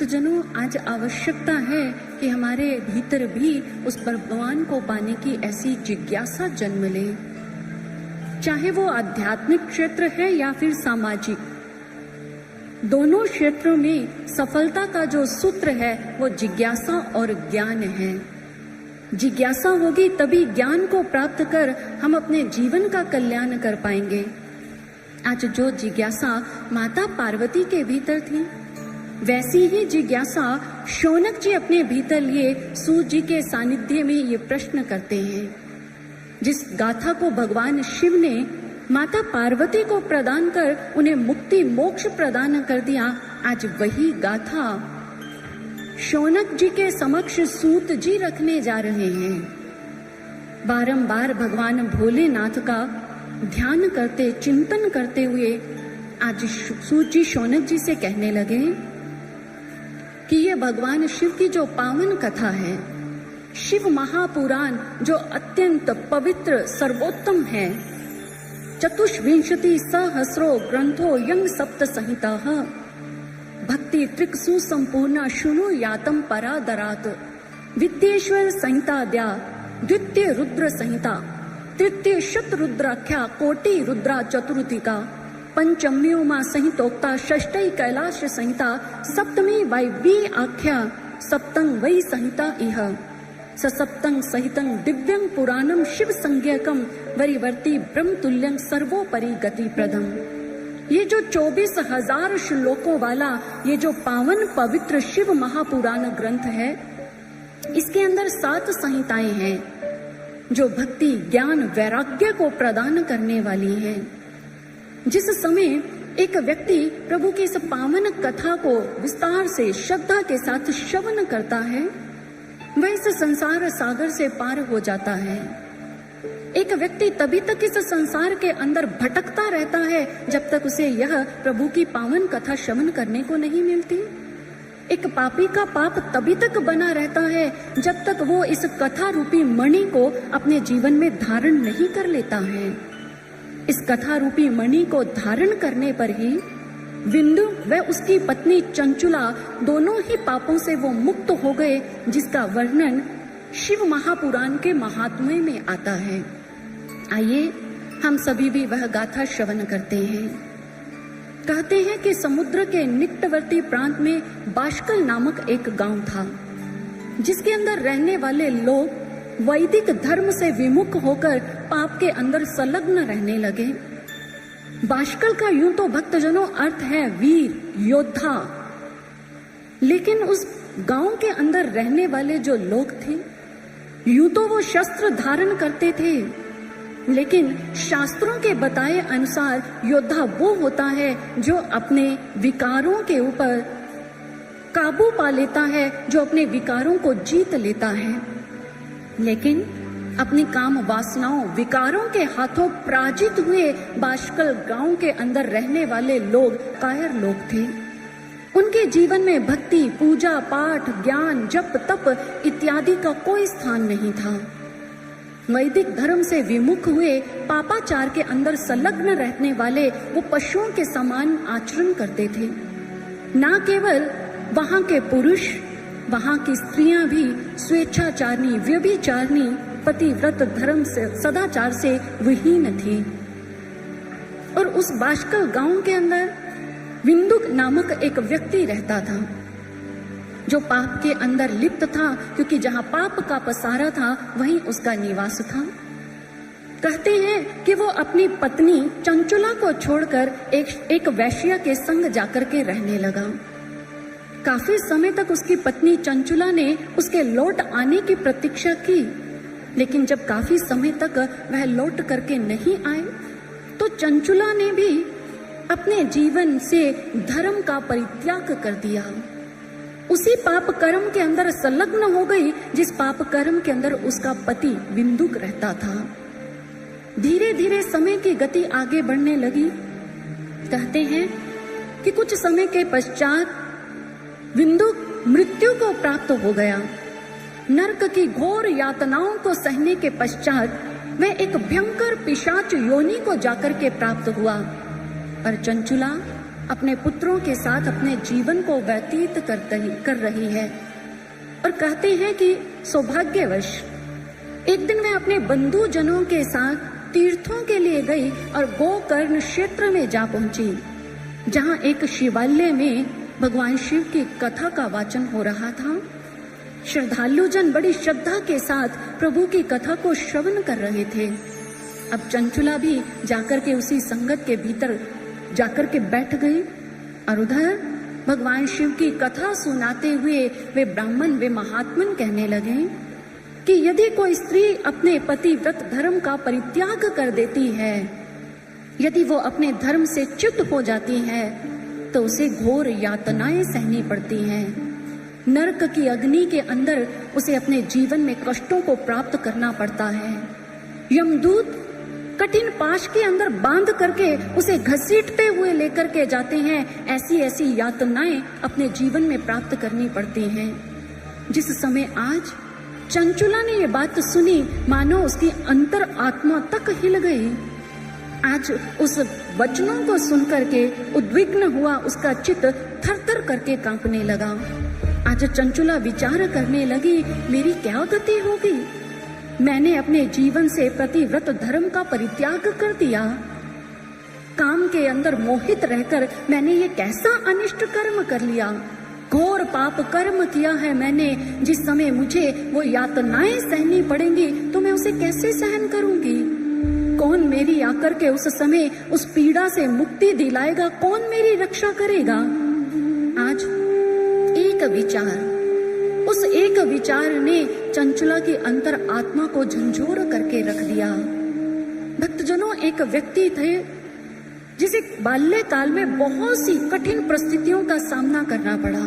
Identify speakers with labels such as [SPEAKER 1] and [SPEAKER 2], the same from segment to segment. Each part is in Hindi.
[SPEAKER 1] भक्तजनों, आज आवश्यकता है कि हमारे भीतर भी उस भगवान को पाने की ऐसी जिज्ञासा जन्म ले, चाहे वो आध्यात्मिक क्षेत्र है या फिर सामाजिक। दोनों क्षेत्रों में सफलता का जो सूत्र है वो जिज्ञासा और ज्ञान है। जिज्ञासा होगी तभी ज्ञान को प्राप्त कर हम अपने जीवन का कल्याण कर पाएंगे। आज जो जिज्ञासा माता पार्वती के भीतर थी, वैसी ही जिज्ञासा शौनक जी अपने भीतर लिए सूर्य जी के सानिध्य में ये प्रश्न करते हैं। जिस गाथा को भगवान शिव ने माता पार्वती को प्रदान कर उन्हें मुक्ति मोक्ष प्रदान कर दिया, आज वही गाथा शौनक जी के समक्ष सूत जी रखने जा रहे हैं। बारंबार भगवान भोलेनाथ का ध्यान करते, चिंतन करते हुए आज सूत जी शौनक जी से कहने लगे कि ये भगवान शिव की जो पावन कथा है, शिव महापुराण जो अत्यंत पवित्र सर्वोत्तम है, चतुष्विंशति सहस्रो ग्रंथो यंग सप्त संहिता भक्ति त्रिक्सु संपूर्ण शुनु यातम परादरात विद्येश्वर संहिताद्या द्वितीय रुद्र संहिता तृतीय शत रुद्राख्या कोटि रुद्रा चतुर्थीका पंचम्यो मां संहितोक्ता षष्ठी कैलाश संहिता सप्तमी वैवी आख्या सप्तं वै संहिता इह ससप्तं सहितं दिव्यं पुराणं शिव संज्ञकं वरिवर्ती ब्रह्म तुल्यं सर्वोपरि गति प्रदम। ये जो 24,000 श्लोकों वाला ये जो पावन पवित्र शिव महापुराण ग्रंथ है, इसके अंदर 7 संहिताएं हैं जो भक्ति ज्ञान वैराग्य को प्रदान करने वाली हैं। जिस समय एक व्यक्ति प्रभु की इस पावन कथा को विस्तार से श्रद्धा के साथ श्रवण करता है, वह इस संसार सागर से पार हो जाता है। एक व्यक्ति तभी तक इस संसार के अंदर भटकता रहता है जब तक उसे यह प्रभु की पावन कथा श्रवण करने को नहीं मिलती। एक पापी का पाप तभी तक बना रहता है जब तक वो इस कथा रूपी मणि को अपने जीवन में धारण नहीं कर लेता है। इस कथा रूपी मणि को धारण करने पर ही विंदु व उसकी पत्नी चंचुला दोनों ही पापों से वो मुक्त हो गए, जिसका वर्णन शिव महापुराण के महात्म्य में आता है। आइए हम सभी भी वह गाथा श्रवण करते हैं। कहते हैं कि समुद्र के निकटवर्ती प्रांत में बाष्कल नामक एक गांव था, जिसके अंदर रहने वाले लोग वैदिक धर्म से विमुख होकर पाप के अंदर संलग्न रहने लगे। बाष्कल का यूं तो भक्तजनों अर्थ है वीर योद्धा, लेकिन उस गांव के अंदर रहने वाले जो लोग थे, यूं तो वो शस्त्र धारण करते थे, लेकिन शास्त्रों के बताए अनुसार योद्धा वो होता है जो अपने विकारों के ऊपर काबू पा लेता है, जो अपने विकारों को जीत लेता है। लेकिन अपनी काम वासनाओं विकारों के हाथों पराजित हुए बाष्कल गांव के अंदर रहने वाले लोग कायर लोग थे। उनके जीवन में भक्ति पूजा पाठ ज्ञान जप तप इत्यादि का कोई स्थान नहीं था। वैदिक धर्म से विमुख हुए पापाचार के अंदर संलग्न रहने वाले वो पशुओं के समान आचरण करते थे। न केवल वहां के पुरुष, वहां की स्त्रियां भी स्वेच्छाचारणी व्यभिचारणी पतिव्रत धर्म से सदाचार से विहीन थी। और उस बाष्कल गांव के अंदर विंदुक नामक एक व्यक्ति रहता था, जो पाप के अंदर लिप्त था, क्योंकि जहां पाप का पसारा था वहीं उसका निवास था। कहते हैं कि वो अपनी पत्नी चंचुला को छोड़कर एक वैश्या के संग जाकर के रहने लगा। काफी समय तक उसकी पत्नी चंचुला ने उसके लौट आने की प्रतीक्षा की, लेकिन जब काफी समय तक वह लौट करके नहीं आए तो चंचुला ने भी अपने जीवन से धर्म का परित्याग कर दिया। उसी पाप कर्म के अंदर संलग्न हो गई जिस पाप कर्म के अंदर उसका पति विंदुक रहता था। धीरे धीरे समय की गति आगे बढ़ने लगी। कहते हैं कि कुछ समय के पश्चात विंदुक मृत्यु को प्राप्त हो गया। नरक की घोर यातनाओं को सहने के पश्चात वह एक भयंकर पिशाच योनि को जाकर के प्राप्त हुआ। पर चंचुला अपने पुत्रों के साथ अपने जीवन को व्यतीत कर रही है और कहते हैं कि सौभाग्यवश एक दिन मैं अपने बंधुजनों के साथ तीर्थों के लिए गई और गोकर्ण क्षेत्र में जा पहुंची, जहां एक शिवालय में भगवान शिव की कथा का वाचन हो रहा था। श्रद्धालुजन बड़ी श्रद्धा के साथ प्रभु की कथा को श्रवण कर रहे थे। अब चंचुला भी जाकर के उसी संगत के भीतर जाकर के बैठ गई और उधर भगवान शिव की कथा सुनाते हुए वे ब्राह्मण वे महात्मन कहने लगे कि यदि कोई स्त्री अपने पतिव्रत धर्म का परित्याग कर देती है, यदि वो अपने धर्म से च्युत हो जाती है, तो उसे घोर यातनाएं सहनी पड़ती हैं। नरक की अग्नि के अंदर उसे अपने जीवन में कष्टों को प्राप्त करना पड़ता है। यमदूत कठिन पाश के अंदर बांध करके उसे घसीटते हुए लेकर के जाते हैं। ऐसी ऐसी यातनाएं अपने जीवन में प्राप्त करनी पड़ती हैं। जिस समय आज चंचुला ने ये बात सुनी, मानो उसकी अंतर आत्मा तक हिल गई। आज उस वचनों को सुनकर के उद्विग्न हुआ उसका चित्त थर-थर करके कांपने लगा। आज चंचुला विचार करने लगी, मेरी क्या गति होगी? मैंने अपने जीवन से प्रतिव्रत धर्म का परित्याग कर दिया। काम के अंदर मोहित रहकर मैंने ये कैसा अनिष्ट कर्म कर लिया। घोर पाप कर्म किया है मैंने। जिस समय मुझे वो यातनाएं सहनी पड़ेंगी तो मैं उसे कैसे सहन करूंगी? कौन मेरी आकर के उस समय उस पीड़ा से मुक्ति दिलाएगा? कौन मेरी रक्षा करेगा? आज एक विचार, उस एक विचार ने चंचुला की अंतर आत्मा को झंझोर करके रख दिया। भक्तजनों, एक व्यक्ति थे जिसे बाल्यकाल में बहुत सी कठिन परिस्थितियों का सामना करना पड़ा।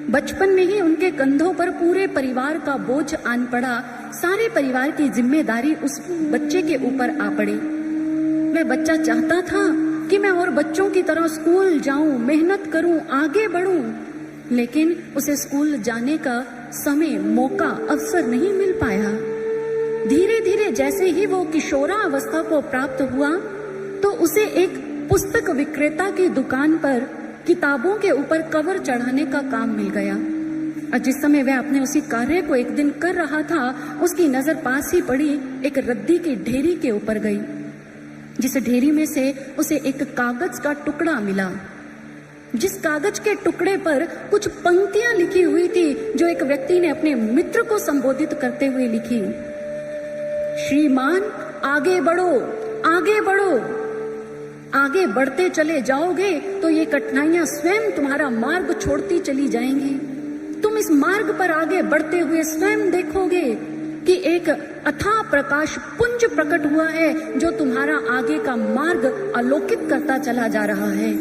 [SPEAKER 1] बचपन में ही उनके कंधों पर पूरे परिवार का बोझ आन पड़ा। सारे परिवार की जिम्मेदारी उस बच्चे के ऊपर आ पड़ी। वह बच्चा चाहता था कि मैं और बच्चों की तरह स्कूल जाऊं, मेहनत करूं, आगे बढ़ूं, लेकिन उसे स्कूल जाने का समय, मौका, अवसर नहीं मिल पाया। धीरे धीरे जैसे ही वो किशोरा अवस्था को प्राप्त हुआ तो उसे एक पुस्तक विक्रेता की दुकान पर किताबों के ऊपर कवर चढ़ाने का काम मिल गया। और जिस समय वह अपने उसी कार्य को एक दिन कर रहा था, उसकी नजर पास ही पड़ी एक रद्दी की ढेरी के ऊपर गई, जिस ढेरी में से उसे एक कागज का टुकड़ा मिला। जिस कागज के टुकड़े पर कुछ पंक्तियां लिखी हुई थी जो एक व्यक्ति ने अपने मित्र को संबोधित करते हुए लिखी। श्रीमान, आगे बढ़ो, आगे बढ़ो। आगे बढ़ते चले जाओगे तो ये कठिनाइयां स्वयं तुम्हारा मार्ग छोड़ती चली जाएंगी। तुम इस मार्ग पर आगे बढ़ते हुए स्वयं देखोगे कि एक अथाह प्रकाश पुंज प्रकट हुआ है जो तुम्हारा आगे का मार्ग आलोकित करता चला जा रहा है।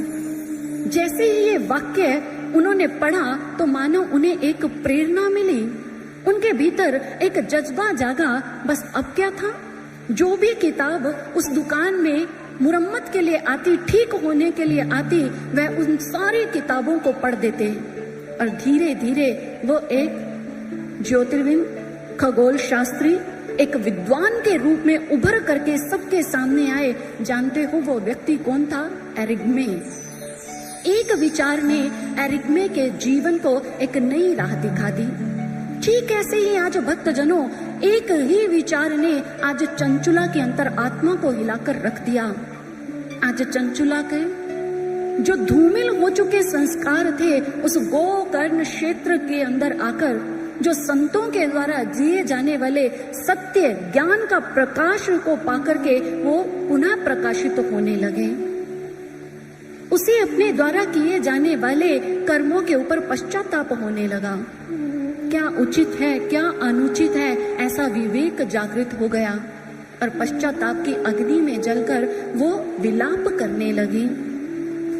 [SPEAKER 1] जैसे ही ये वाक्य उन्होंने पढ़ा तो मानो उन्हें एक प्रेरणा मिली। उनके भीतर एक जज्बा जागा। बस अब क्या था, जो भी किताब उस दुकान में मुरम्मत के लिए आती, ठीक होने के लिए आती, वह उन सारी किताबों को पढ़ देते और धीरे धीरे वो एक ज्योतिर्विद, खगोल शास्त्री, एक विद्वान के रूप में उभर करके सबके सामने आए। जानते हो वो व्यक्ति कौन था? एरिग्मे। एक विचार ने एरिग्मे के जीवन को एक नई राह दिखा दी। ठीक ऐसे ही आज भक्तजनों, एक ही विचार ने आज चंचुला की अंतर आत्मा को हिलाकर रख दिया। आज चंचुला के जो धूमिल हो चुके संस्कार थे, उस गोकर्ण क्षेत्र के अंदर आकर जो संतों के द्वारा जिए जाने वाले सत्य ज्ञान का प्रकाश को पाकर के वो पुनः प्रकाशित होने लगे। उसे अपने द्वारा किए जाने वाले कर्मों के ऊपर पश्चाताप होने लगा। क्या उचित है, क्या अनुचित है, ऐसा विवेक जागृत हो गया और पश्चाताप की अग्नि में जलकर वो विलाप करने लगी।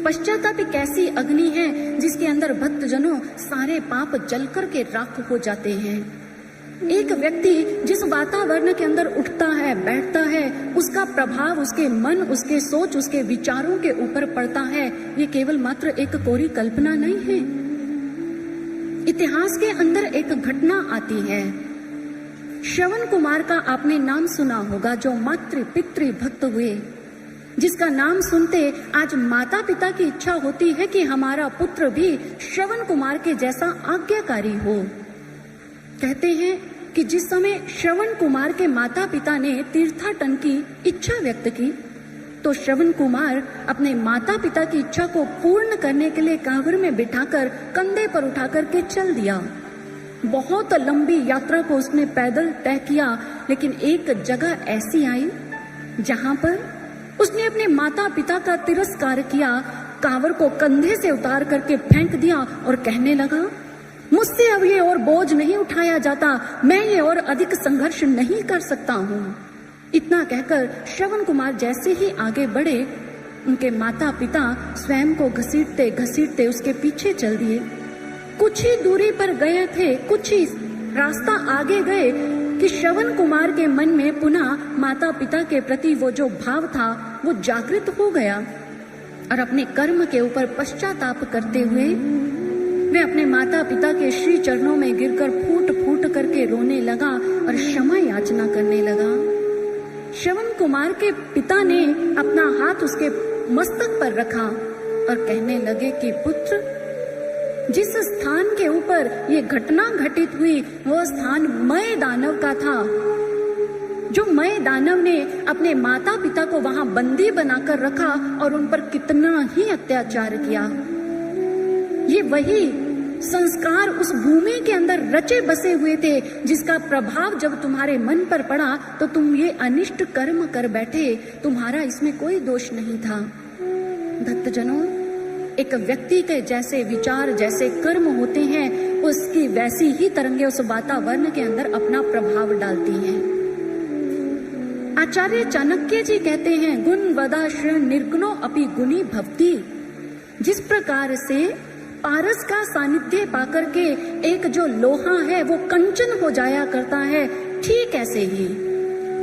[SPEAKER 1] पश्चाताप एक ऐसी अग्नि है जिसके अंदर भक्तजनों सारे पाप जलकर के राख हो जाते हैं। एक व्यक्ति जिस वातावरण के अंदर उठता है, बैठता है, उसका प्रभाव उसके मन, उसके सोच, उसके विचारों के ऊपर पड़ता है। ये केवल मात्र एक कोरी कल्पना नहीं है। इतिहास के अंदर एक घटना आती है। श्रवण कुमार का आपने नाम सुना होगा, जो मातृ पितृ भक्त हुए। जिसका नाम सुनते आज माता पिता की इच्छा होती है कि हमारा पुत्र भी श्रवण कुमार के जैसा आज्ञाकारी हो। कहते हैं कि जिस समय श्रवण कुमार के माता पिता ने तीर्थाटन की इच्छा व्यक्त की, तो श्रवण कुमार अपने माता पिता की इच्छा को पूर्ण करने के लिए कांवर में बिठाकर कंधे पर उठाकर के चल दिया। बहुत लंबी यात्रा को उसने पैदल तय किया, लेकिन एक जगह ऐसी आई जहां पर उसने अपने माता पिता का तिरस्कार किया, कांवर को कंधे से उतार करके फेंक दिया और कहने लगा, मुझसे अब ये और बोझ नहीं उठाया जाता, मैं ये और अधिक संघर्ष नहीं कर सकता हूँ। इतना कहकर श्रवण कुमार जैसे ही आगे बढ़े, उनके माता पिता स्वयं को घसीटते घसीटते उसके पीछे चल दिए। कुछ ही दूरी पर गए थे, कुछ ही रास्ता आगे गए कि श्रवण कुमार के मन में पुनः माता पिता के प्रति वो जो भाव था वो जागृत हो गया और अपने कर्म के ऊपर पश्चाताप करते हुए वे अपने माता पिता के श्री चरणों में गिरकर फूट फूट करके रोने लगा और क्षमा याचना करने लगा। श्रवण कुमार के पिता ने अपना हाथ उसके मस्तक पर रखा और कहने लगे कि पुत्र, जिस स्थान के ऊपर ये घटना घटित हुई वह स्थान मय दानव का था। जो मय दानव ने अपने माता पिता को वहां बंदी बनाकर रखा और उन पर कितना ही अत्याचार किया। ये वही संस्कार उस भूमि के अंदर रचे बसे हुए थे, जिसका प्रभाव जब तुम्हारे मन पर पड़ा तो तुम ये अनिष्ट कर्म कर बैठे। तुम्हारा इसमें कोई दोष नहीं था। भक्तजनों, एक व्यक्ति के जैसे विचार, जैसे कर्म होते हैं, उसकी वैसी ही तरंगे उस वातावरण के अंदर अपना प्रभाव डालती हैं। आचार्य चाणक्य जी कहते हैं, गुण वदाश्रय निर्गुणो अपि गुणी भवति। जिस प्रकार से पारस का सानिध्य पाकर के एक जो लोहा है वो कंचन हो जाया करता है, ठीक ऐसे ही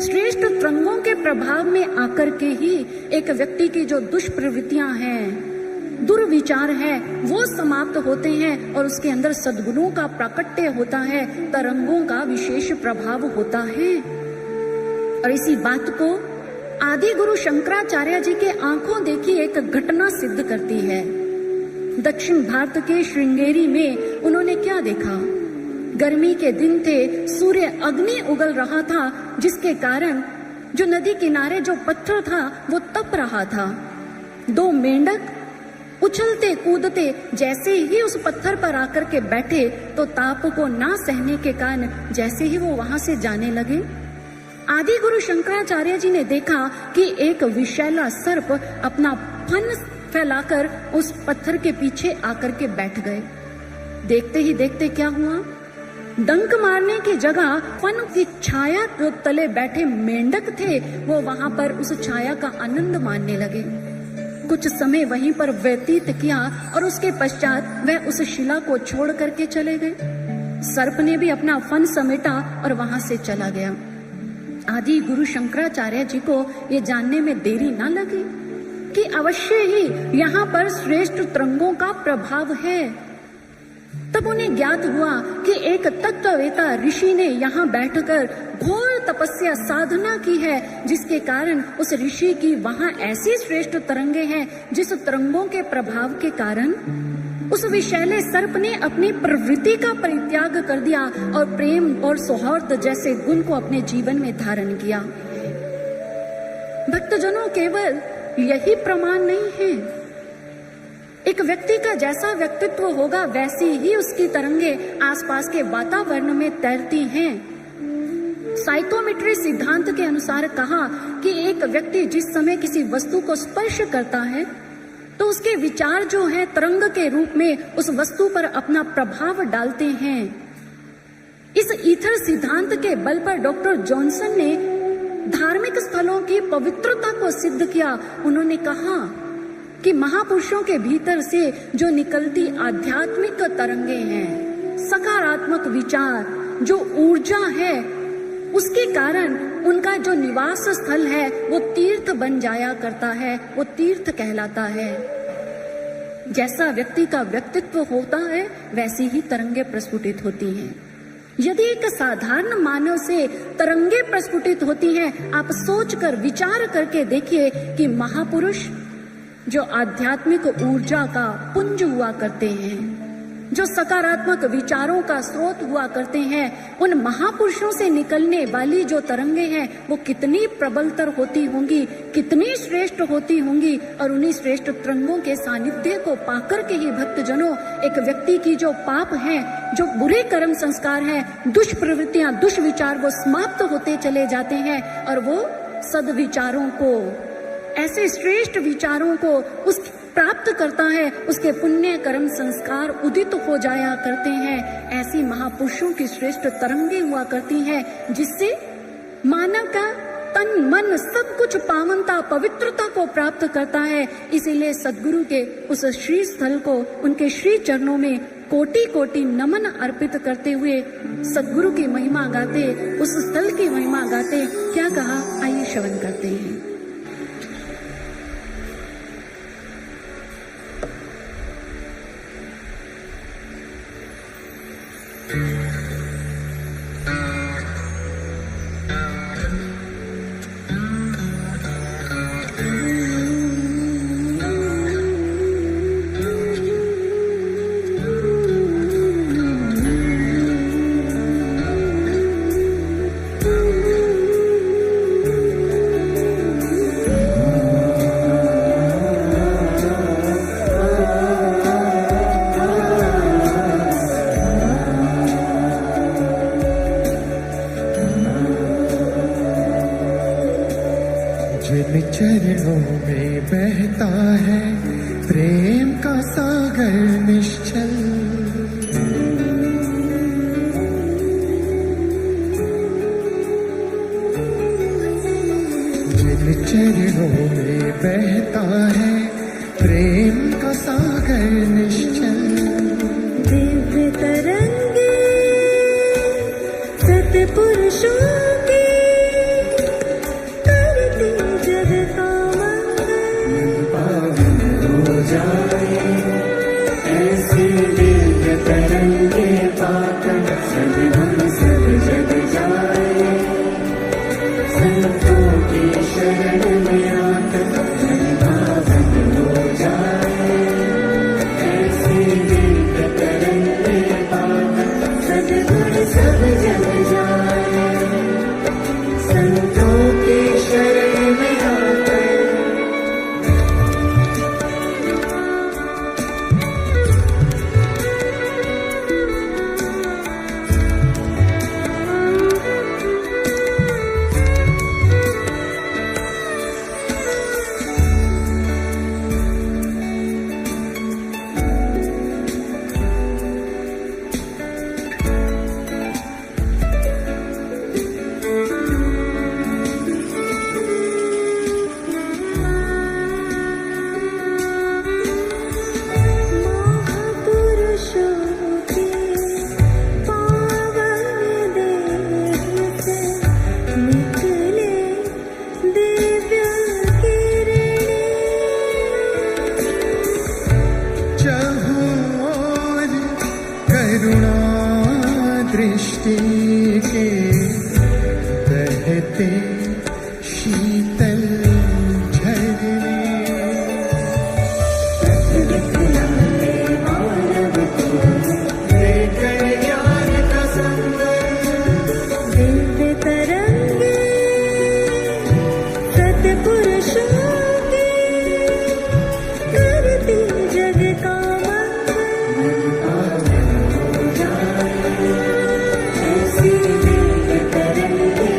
[SPEAKER 1] श्रेष्ठ तरंगों के प्रभाव में आकर के ही एक व्यक्ति की जो दुष्प्रवृत्तियां हैं, दुर्विचार है, वो समाप्त होते हैं और उसके अंदर सद्गुणों का प्राकट्य होता है, तरंगों का विशेष प्रभाव होता है। और इसी बात को आदि गुरु शंकराचार्य जी के आंखों देखी एक घटना सिद्ध करती है। दक्षिण भारत के श्रृंगेरी में उन्होंने क्या देखा? गर्मी के दिन थे, सूर्य अग्नि उगल रहा था, जिसके कारण जो नदी किनारे जो पत्थर था वो तप रहा था। दो मेंढक उछलते कूदते जैसे ही उस पत्थर पर आकर के बैठे तो ताप को ना सहने के कारण जैसे ही वो वहां से जाने लगे, आदि गुरु शंकराचार्य जी ने देखा कि एक विषैला सर्प अपना फन फैलाकर उस पत्थर के पीछे आकर के बैठ गए। देखते ही देखते क्या हुआ, डंक मारने की जगह फन की छाया जो तले बैठे मेंढक थे वो वहां पर उस छाया का आनंद मानने लगे। कुछ समय वहीं पर व्यतीत किया और उसके पश्चात वह उस शिला को छोड़ करके चले गए। सर्प ने भी अपना फन समेटा और वहां से चला गया। आदि गुरु शंकराचार्य जी को ये जानने में देरी ना लगी कि अवश्य ही यहाँ पर श्रेष्ठ तरंगों का प्रभाव है। तब उन्हें ज्ञात हुआ कि एक तत्ववेता ऋषि ने यहाँ बैठकर घोर तपस्या साधना की है, जिसके कारण उस ऋषि की वहाँ ऐसी श्रेष्ठ तरंगे हैं जिस तरंगों के प्रभाव के कारण उस विषैले सर्प ने अपनी प्रवृत्ति का परित्याग कर दिया और प्रेम और सौहार्द जैसे गुण को अपने जीवन में धारण किया। भक्तजनों, केवल यही प्रमाण नहीं है, एक व्यक्ति का जैसा व्यक्तित्व होगा वैसी ही उसकी तरंगे आसपास के वातावरण में तैरती हैं। साइकोमेट्री सिद्धांत के अनुसार कहा कि एक व्यक्ति जिस समय किसी वस्तु को स्पर्श करता है तो उसके विचार जो है तरंग के रूप में उस वस्तु पर अपना प्रभाव डालते हैं। इस ईथर सिद्धांत के बल पर डॉक्टर जॉनसन ने धार्मिक स्थलों की पवित्रता को सिद्ध किया। उन्होंने कहा कि महापुरुषों के भीतर से जो निकलती आध्यात्मिक तरंगे हैं, सकारात्मक विचार, जो ऊर्जा है, उसके कारण उनका जो निवास स्थल है वो तीर्थ बन जाया करता है, वो तीर्थ कहलाता है। जैसा व्यक्ति का व्यक्तित्व होता है वैसी ही तरंगे प्रस्फुटित होती हैं। यदि एक साधारण मानव से तरंगे प्रस्फुटित होती हैं, आप सोचकर विचार करके देखिए कि महापुरुष जो आध्यात्मिक ऊर्जा का पुंज हुआ करते हैं, जो सकारात्मक विचारों का स्रोत हुआ करते हैं, उन महापुरुषों से निकलने वाली जो तरंगे हैं वो कितनी प्रबलतर होती होंगी, कितनी श्रेष्ठ होती होंगी। और उन्हीं श्रेष्ठ तरंगों के सानिध्य को पाकर के ही भक्तजनों एक व्यक्ति की जो पाप हैं, जो बुरे कर्म संस्कार हैं, दुष्प्रवृत्तियां, दुष्विचार वो समाप्त होते चले जाते हैं और वो सद्विचारों को, ऐसे श्रेष्ठ विचारों को उस प्राप्त करता है, उसके पुण्य कर्म संस्कार उदित हो जाया करते हैं। ऐसी महापुरुषों की श्रेष्ठ तरंगे हुआ करती हैं जिससे मानव का तन मन सब कुछ पावनता पवित्रता को प्राप्त करता है। इसीलिए सद्गुरु के उस श्री स्थल को, उनके श्री चरणों में कोटि कोटि नमन अर्पित करते हुए सद्गुरु की महिमा गाते, उस स्थल की महिमा गाते क्या कहा, आइए श्रवण करते हैं।
[SPEAKER 2] जिन चरणों में बहता है प्रेम का सागर निश्चल, जिन चरणों में बहता है प्रेम का सागर निश्चल,
[SPEAKER 3] दिव्य तरंगे सत्पुरुषों की
[SPEAKER 2] ऐसी दिव्य तरंगे पाकर सद्गुरु सब जग जाए, संतों की शरण में आकर भावन हो जाए। ऐसी दिव्य तरंगे पाकर सद्गुरु सब जग जाए, संतों की शरण में आकर। करुणा दृष्टि के बहते शीतल झरने, लेकर ज्ञान का
[SPEAKER 3] दिव्य तरंगे सत्पुरुषों की करती जग का ऐसी दिव्य तरंगे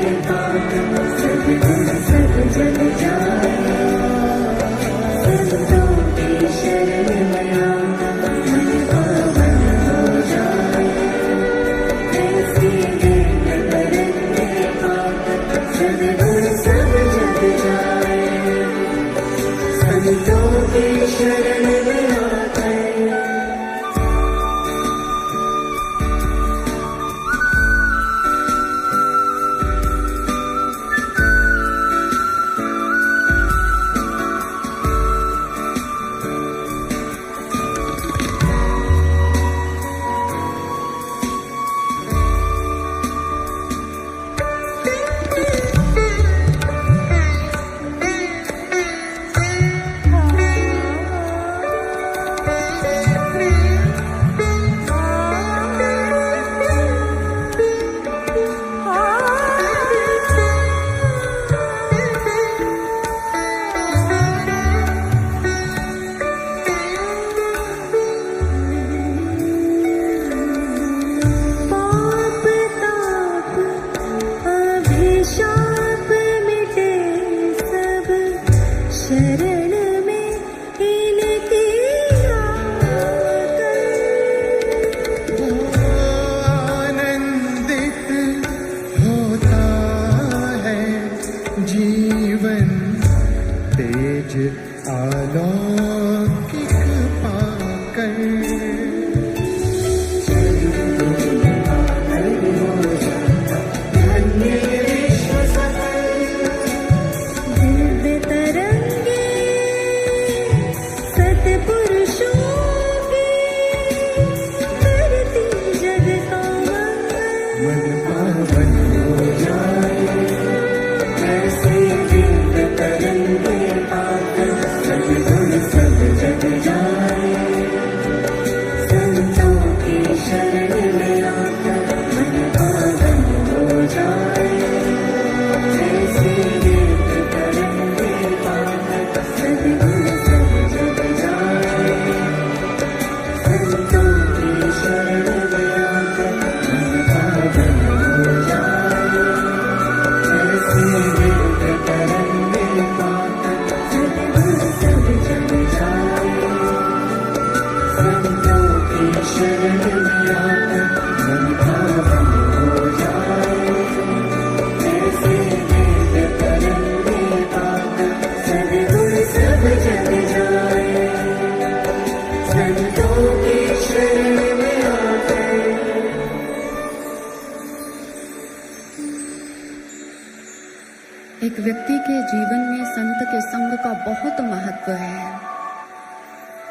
[SPEAKER 1] व्यक्ति के जीवन में संत के संग का बहुत महत्व है।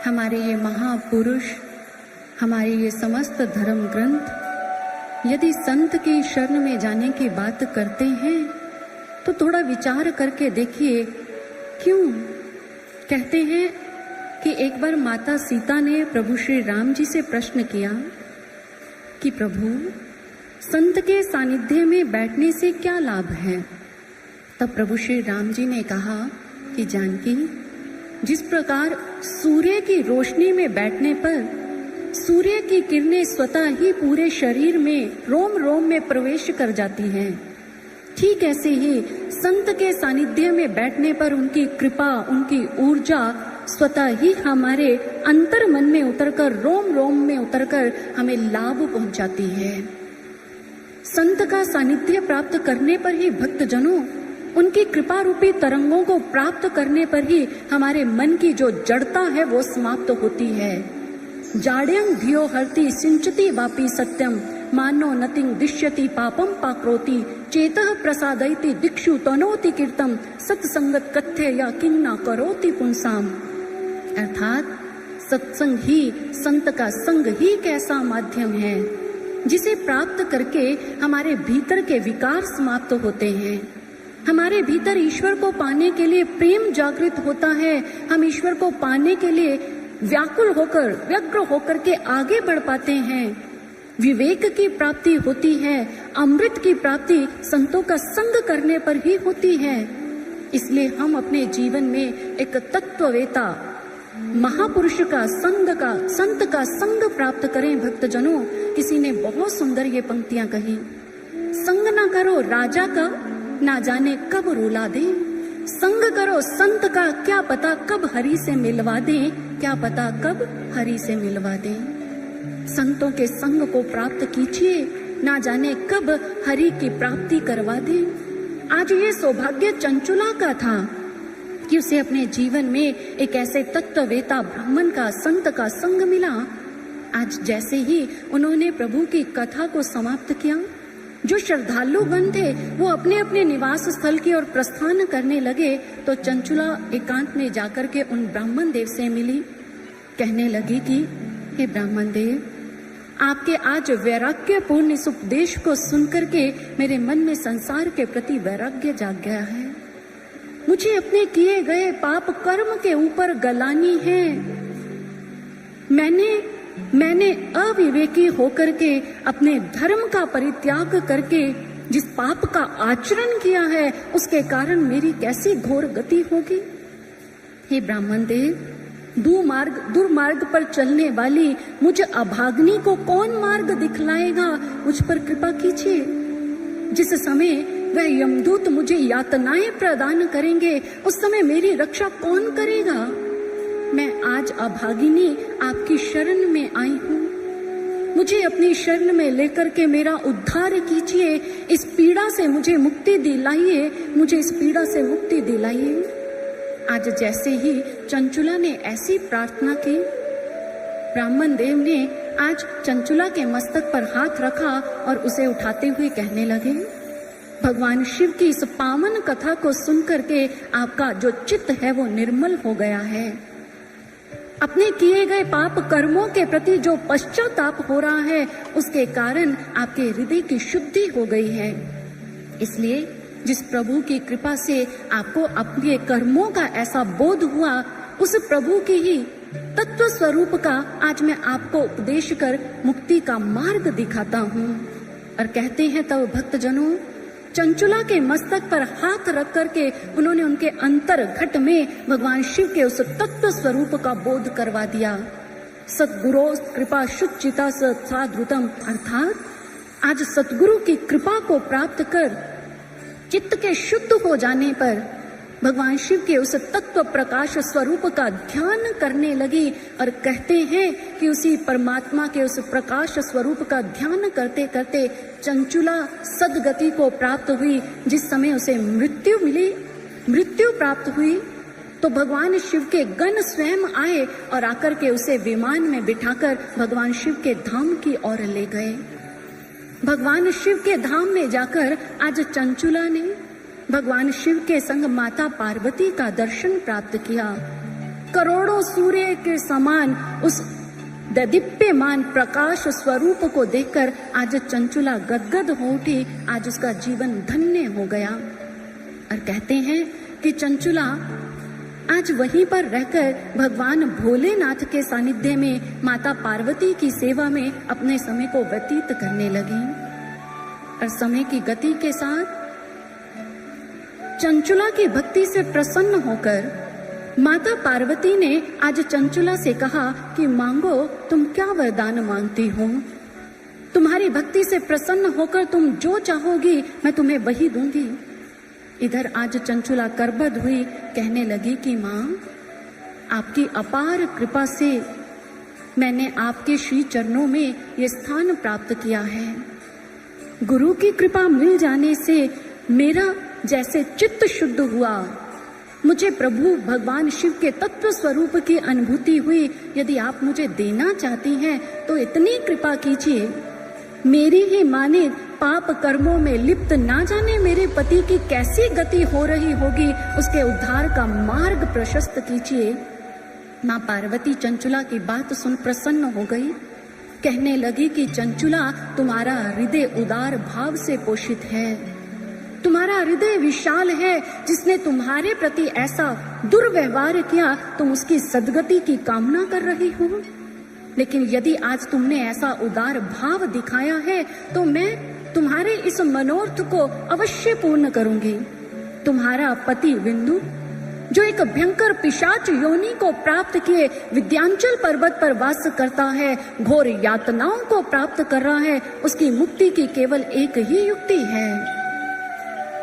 [SPEAKER 1] हमारे ये महापुरुष, हमारे ये समस्त धर्म ग्रंथ यदि संत की शरण में जाने की बात करते हैं तो थोड़ा विचार करके देखिए, क्यों कहते हैं कि एक बार माता सीता ने प्रभु श्री राम जी से प्रश्न किया कि प्रभु, संत के सानिध्य में बैठने से क्या लाभ है। तब प्रभु श्री राम जी ने कहा कि जानकी, जिस प्रकार सूर्य की रोशनी में बैठने पर सूर्य की किरणें स्वतः ही पूरे शरीर में रोम रोम में प्रवेश कर जाती हैं, ठीक ऐसे ही संत के सानिध्य में बैठने पर उनकी कृपा, उनकी ऊर्जा स्वतः ही हमारे अंतर मन में उतरकर, रोम रोम में उतरकर हमें लाभ पहुंचाती है। संत का सानिध्य प्राप्त करने पर ही भक्तजनों, उनकी कृपा रूपी तरंगों को प्राप्त करने पर ही हमारे मन की जो जड़ता है वो समाप्त होती है। जाड्यं धियो हरति सिंचति वापि सत्यम, मानो नतिंग दिश्यति पापम पाक्रोति, चेतः प्रसादयति दिक्षु तनोति कीर्तम, सत्संगत कथ्य या किंग न करोति पुंसाम। अर्थात सत्संग ही, संत का संग ही एक ऐसा माध्यम है जिसे प्राप्त करके हमारे भीतर के विकार समाप्त होते हैं। हमारे भीतर ईश्वर को पाने के लिए प्रेम जागृत होता है। हम ईश्वर को पाने के लिए व्याकुल होकर, व्यग्र होकर के आगे बढ़ पाते हैं। विवेक की प्राप्ति होती है, अमृत की प्राप्ति संतों का संग करने पर ही होती है। इसलिए हम अपने जीवन में एक तत्ववेता, महापुरुष का संग, का संत का संग प्राप्त करें। भक्तजनों, किसी ने बहुत सुंदर ये पंक्तियां कही, संग ना करो राजा का, ना जाने कब रुला दे। संग करो संत का, क्या पता कब हरि से मिलवा दे, क्या पता कब हरि से मिलवा दे। संतों के संग को प्राप्त कीजिए, ना जाने कब हरि की प्राप्ति करवा दे। आज ये सौभाग्य चंचुला का था कि उसे अपने जीवन में एक ऐसे तत्ववेता ब्राह्मण का, संत का संग मिला। आज जैसे ही उन्होंने प्रभु की कथा को समाप्त किया, जो श्रद्धालु गण थे वो अपने अपने निवास स्थल की ओर प्रस्थान करने लगे, तो चंचुला एकांत में जाकर के उन ब्राह्मण देव से मिली। कहने लगी कि हे ब्राह्मण देव, आपके आज वैराग्यपूर्ण इस उपदेश को सुनकर के मेरे मन में संसार के प्रति वैराग्य जाग गया है। मुझे अपने किए गए पाप कर्म के ऊपर गलानी है। मैंने अविवेकी होकर के अपने धर्म का परित्याग करके जिस पाप का आचरण किया है, उसके कारण मेरी कैसी घोर गति होगी। हे ब्राह्मण देव, दुर्मार्ग पर चलने वाली मुझ अभाग्नि को कौन मार्ग दिखलाएगा, मुझ पर कृपा कीजिए। जिस समय वह यमदूत मुझे यातनाएं प्रदान करेंगे, उस समय मेरी रक्षा कौन करेगा। मैं आज अभागिनी आपकी शरण में आई हूँ, मुझे अपनी शरण में लेकर के मेरा उद्धार कीजिए। इस पीड़ा से मुझे मुक्ति दिलाइए, मुझे इस पीड़ा से मुक्ति दिलाइए। आज जैसे ही चंचुला ने ऐसी प्रार्थना की, ब्राह्मण देव ने आज चंचुला के मस्तक पर हाथ रखा और उसे उठाते हुए कहने लगे, भगवान शिव की इस पावन कथा को सुनकर के आपका जो चित्त है वो निर्मल हो गया है। अपने किए गए पाप कर्मों के प्रति जो पश्चाताप हो रहा है, उसके कारण आपके हृदय की शुद्धि हो गई है। इसलिए जिस प्रभु की कृपा से आपको अपने कर्मों का ऐसा बोध हुआ, उस प्रभु की ही तत्व स्वरूप का आज मैं आपको उपदेश कर मुक्ति का मार्ग दिखाता हूँ। और कहते हैं तब भक्तजनों, चंचुला के मस्तक पर हाथ रख करके उन्होंने उनके अंतर घट में भगवान शिव के उस तत्व स्वरूप का बोध करवा दिया। सतगुरु कृपा शुचिता साधुतम, अर्थात आज सतगुरु की कृपा को प्राप्त कर चित्त के शुद्ध हो जाने पर भगवान शिव के उस तत्व प्रकाश स्वरूप का ध्यान करने लगी। और कहते हैं कि उसी परमात्मा के उस प्रकाश स्वरूप का ध्यान करते करते चंचुला सदगति को प्राप्त हुई। जिस समय उसे मृत्यु प्राप्त हुई तो भगवान शिव के गण स्वयं आए और आकर के उसे विमान में बिठाकर भगवान शिव के धाम की ओर ले गए। भगवान शिव के धाम में जाकर आज चंचुला ने भगवान शिव के संग माता पार्वती का दर्शन प्राप्त किया। करोड़ों सूर्य के समान उस दीप्यमान प्रकाश स्वरूप को देखकर आज चंचुला गदगद हो उठी। आज उसका जीवन धन्य हो गया। और कहते हैं कि चंचुला आज वहीं पर रहकर भगवान भोलेनाथ के सानिध्य में माता पार्वती की सेवा में अपने समय को व्यतीत करने लगी। और समय की गति के साथ चंचुला की भक्ति से प्रसन्न होकर माता पार्वती ने आज चंचुला से कहा कि मांगो, तुम क्या वरदान मांगती हो? तुम्हारी भक्ति से प्रसन्न होकर तुम जो चाहोगी मैं तुम्हें वही दूंगी। इधर आज चंचुला करबद्ध हुई, कहने लगी कि मां, आपकी अपार कृपा से मैंने आपके श्री चरणों में ये स्थान प्राप्त किया है। गुरु की कृपा मिल जाने से मेरा जैसे चित्त शुद्ध हुआ, मुझे प्रभु भगवान शिव के तत्व स्वरूप की अनुभूति हुई। यदि आप मुझे देना चाहती हैं तो इतनी कृपा कीजिए। मेरी ही माने पाप कर्मों में लिप्त ना जाने मेरे पति की कैसी गति हो रही होगी, उसके उद्धार का मार्ग प्रशस्त कीजिए। माँ पार्वती चंचुला की बात सुन प्रसन्न हो गई। कहने लगी कि चंचुला, तुम्हारा हृदय उदार भाव से पोषित है, तुम्हारा हृदय विशाल है। जिसने तुम्हारे प्रति ऐसा दुर्व्यवहार किया तुम उसकी सद्गति की कामना कर रही हो। लेकिन यदि आज तुमने ऐसा उदार भाव दिखाया है तो मैं तुम्हारे इस मनोरथ को अवश्य पूर्ण करूंगी। तुम्हारा पति विंदु, जो एक भयंकर पिशाच योनि को प्राप्त किए विद्यांचल पर्वत पर वास करता है, घोर यातनाओं को प्राप्त कर रहा है, उसकी मुक्ति की केवल एक ही युक्ति है,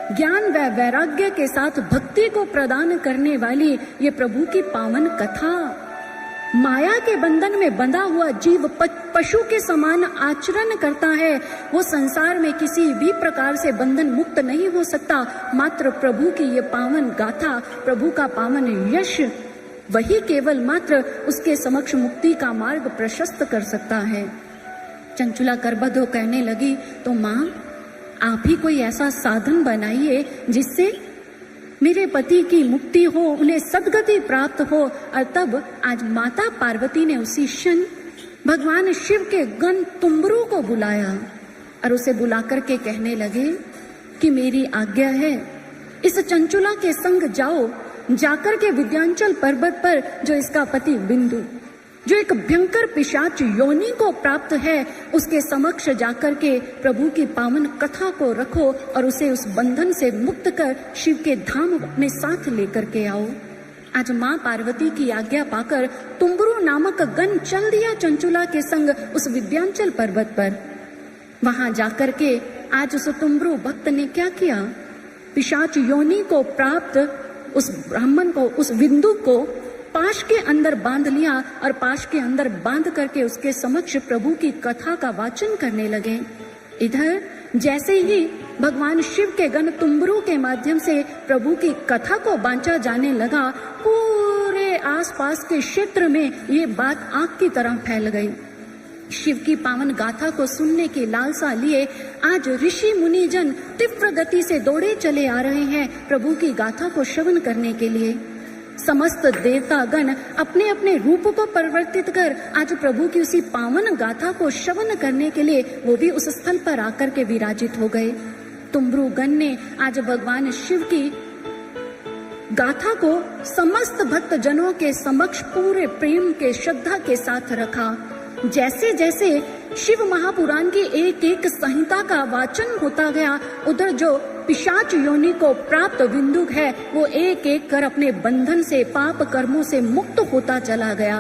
[SPEAKER 1] ज्ञान व वैराग्य के साथ भक्ति को प्रदान करने वाली ये प्रभु की पावन कथा। माया के बंधन में बंधा हुआ जीव पशु के समान आचरण करता है। वो संसार में किसी भी प्रकार से बंधन मुक्त नहीं हो सकता। मात्र प्रभु की ये पावन गाथा, प्रभु का पावन यश, वही केवल मात्र उसके समक्ष मुक्ति का मार्ग प्रशस्त कर सकता है। चंचुला करबद्ध कहने लगी, तो माँ, आप ही कोई ऐसा साधन बनाइए जिससे मेरे पति की मुक्ति हो, उन्हें सद्गति प्राप्त हो। और तब आज माता पार्वती ने उसी क्षण भगवान शिव के गण तुम्बरू को बुलाया और उसे बुला करके कहने लगे कि मेरी आज्ञा है, इस चंचुला के संग जाओ, जाकर के विद्यांचल पर्वत पर जो इसका पति बिंदु, जो एक भयंकर पिशाच योनि को प्राप्त है, उसके समक्ष जाकर के प्रभु की पावन कथा को रखो और उसे उस बंधन से मुक्त कर शिव के धाम अपने साथ लेकर के आओ। आज माँ पार्वती की आज्ञा पाकर तुम्बरू नामक गण चल दिया चंचुला के संग उस विद्यांचल पर्वत पर। वहां जाकर के आज उस तुम्बरू भक्त ने क्या किया, पिशाच योनि को प्राप्त उस ब्राह्मण को, उस बिंदु को पाश के अंदर बांध लिया और पाश के अंदर बांध करके उसके समक्ष प्रभु की कथा का वाचन करने लगे। इधर जैसे ही भगवान शिव के गण तुम्बरू के माध्यम से प्रभु की कथा को बांचा जाने लगा, पूरे आसपास के क्षेत्र में ये बात आग की तरह फैल गई। शिव की पावन गाथा को सुनने की लालसा लिए आज ऋषि मुनि जन तीव्र गति से दौड़े चले आ रहे हैं प्रभु की गाथा को श्रवण करने के लिए। समस्त देवता गण अपने अपने रूप को परिवर्तित कर आज प्रभु की उसी पावन गाथा को श्रवण करने के लिए वो भी उस स्थल पर आकर के विराजित हो गए। तुम्बरू गण ने आज भगवान शिव की गाथा को समस्त भक्त जनों के समक्ष पूरे प्रेम के श्रद्धा के साथ रखा। जैसे जैसे शिव महापुराण की एक एक संहिता का वाचन होता गया, उधर जो पिशाच योनि को प्राप्त विंदुक है वो एक एक कर अपने बंधन से, पाप कर्मों से मुक्त होता चला गया।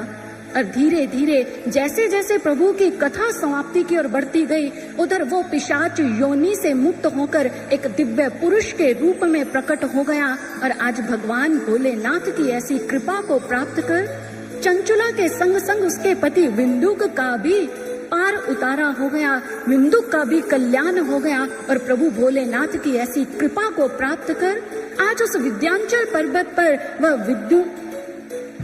[SPEAKER 1] और धीरे धीरे जैसे जैसे प्रभु की कथा समाप्ति की ओर बढ़ती गई, उधर वो पिशाच योनि से मुक्त होकर एक दिव्य पुरुष के रूप में प्रकट हो गया। और आज भगवान भोलेनाथ की ऐसी कृपा को प्राप्त कर चंचुला के संग संग उसके पति विंदुक का भी पार उतारा हो गया, विंदुक का भी कल्याण हो गया। और प्रभु भोलेनाथ की ऐसी कृपा को प्राप्त कर आज उस विद्यांचल पर्वत पर वह विद्यु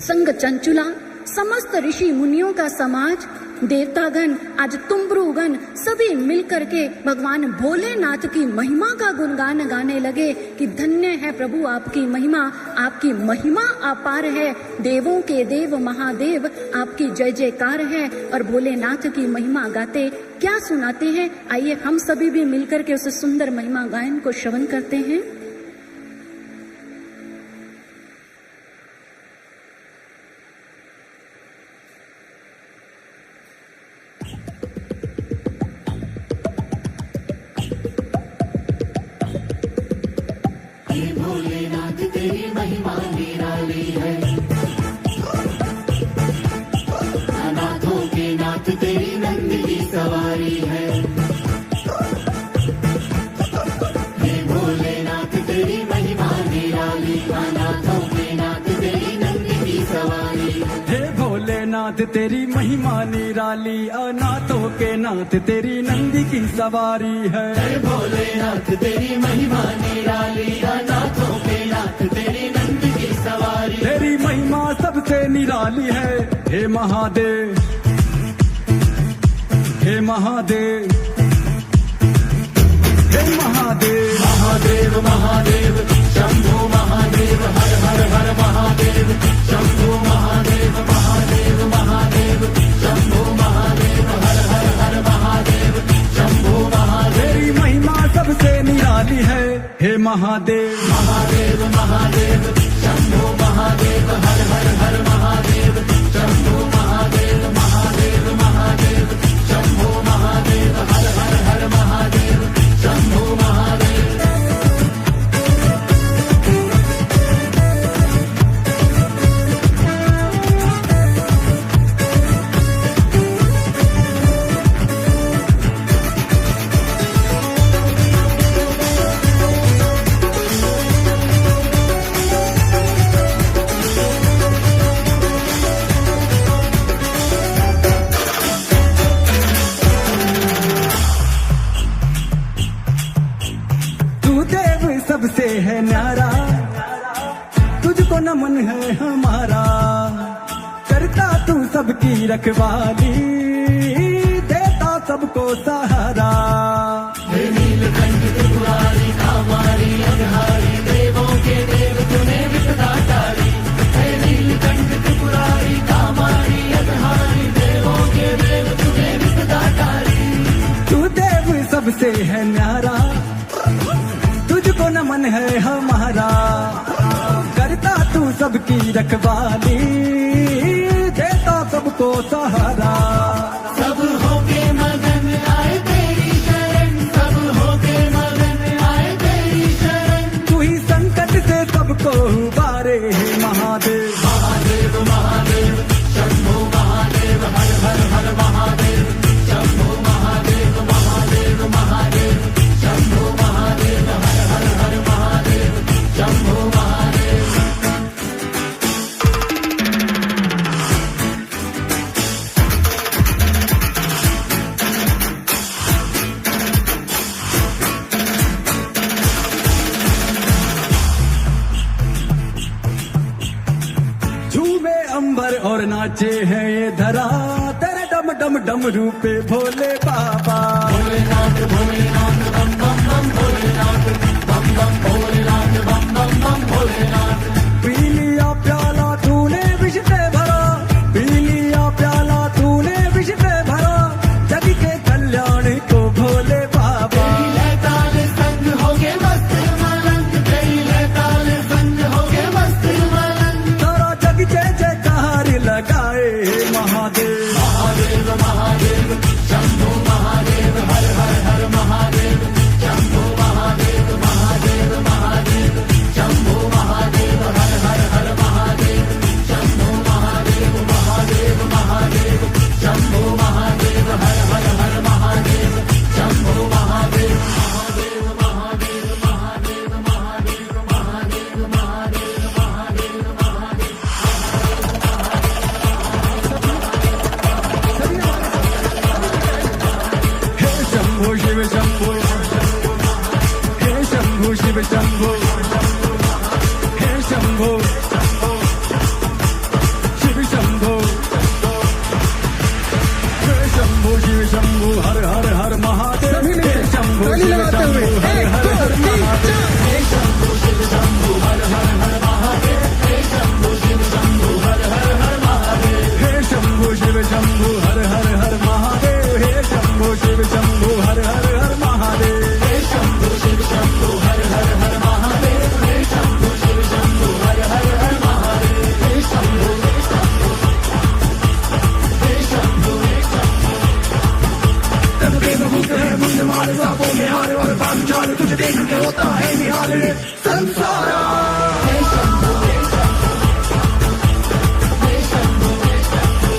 [SPEAKER 1] संग चंचुला, समस्त ऋषि मुनियों का समाज देवतागण, आज तुम्बरुगण सभी मिलकर के भगवान भोलेनाथ की महिमा का गुणगान गाने लगे कि धन्य है प्रभु आपकी महिमा अपार है, देवों के देव महादेव आपकी जय जयकार है। और भोलेनाथ की महिमा गाते क्या सुनाते हैं, आइए हम सभी भी मिलकर के उस सुंदर महिमा गायन को श्रवण करते हैं।
[SPEAKER 2] भोलेनाथ तेरी महिमा निराली है, अनाथों के नाथ तेरी नंद की सवारी है। हे भोलेनाथ तेरी महिमा निराली, अनाथों के नाथ तेरी नंद की सवारी।
[SPEAKER 4] हे भोलेनाथ तेरी महिमा निराली, अनाथों के नाथ तेरी नंदी की सवारी है।
[SPEAKER 2] हे भोलेनाथ तेरी महिमा निराली, अनाथों के नाथ तेरी नंद की सवारी।
[SPEAKER 4] तेरी महिमा सबसे निराली है। हे महादेव, हे महादेव, हे महादेव,
[SPEAKER 2] महादेव महादेव शंभो महादेव, हर हर हर महादेव, शंभो महादेव महादेव महादेव, शंभो महादेव, हर हर हर महादेव, शंभो महादेव।
[SPEAKER 4] तेरी महिमा सबसे निराली है। हे महादेव,
[SPEAKER 2] महादेव महादेव शंभो महादेव, हर हर हर महादेव, शंभो महादेव महादेव महादेव, शंभो महादेव, हर हर हर महादेव, शंभो महादेव।
[SPEAKER 4] सबसे है न्यारा, तुझको नमन है हमारा। करता तू सबकी रखवाली, देता सबको सहारा।
[SPEAKER 2] हे नीलकंठ त्रिपुरारी कामारी अघहारी, देवों के देव तूने विपदा टारी। हे नीलकंठ त्रिपुरारी कामारी अघहारी, देवों के देव तूने विपदा टारी।
[SPEAKER 4] तू देव सबसे है न्यारा, तुझको नमन है हमारा। करता तू सबकी रखवाली, देता सबको सहारा।
[SPEAKER 2] सब होके मगन आए तेरी शरण, सब होके मगन आए तेरी शरण।
[SPEAKER 4] तू ही संकट से सबको उबारे। हे महादेव,
[SPEAKER 2] महादेव महादेव शंभो महादेव, हर हर हर महादेव, शंभो महादेव महादेव महादेव, शंभो महादेव, हर हर हर महादेव, शंभो महादेव।
[SPEAKER 4] झूमे अंबर और नाचे हैं ये धरा, तेरे डम डम डम रूपे भोले बाबा।
[SPEAKER 2] भोलेनाथ भोलेनाथ बम बम बम भोलेनाथ, बम बम भोलेनाथ, बम बम बम भोलेनाथ।
[SPEAKER 4] पी लिया प्याला तूने विष पे भरा, पी लिया प्याला तूने विष पे भरा। जग के कल्याण को भोले बाबा।
[SPEAKER 2] तेरी लहताल संग होके मस्त मलंग, तेरी लहताल संग होके मस्त मलंग।
[SPEAKER 4] सारा जग जय जयकार लगाए। महादेव,
[SPEAKER 2] महादेव महादेव शंभो महादेव, हर हर हर महादेव, शंभो महादेव महादेव महादेव, शंभो महादेव, हर हर हर महादेव, शंभो महादेव महादेव महादेव, शंभो महादेव, हर हर हर महादेव, शंभो महादेव महादेव महादेव महादेव महादेव महादेव महादेव महादेव महादेव।
[SPEAKER 4] हे शंभो शिव शंभो, हे शंभो शिव शंभो, हे शंभो शिव शंभो, हे शिव शंभु हर हर हर महादेव।
[SPEAKER 2] हे शंभु शिव शंभु हर हर हर महादेव। हे शंभु शिव शंभु हर हर हर महादेव। हे शंभु हे शंभु हे शंभु हे शंभु।
[SPEAKER 4] तब बेबहूत है मुंड मार सांपों में हार और बात चाल तुझे देख के होता है निहाल रे संसारा।
[SPEAKER 2] हे शंभु हे शंभु हे शंभु हे शंभु।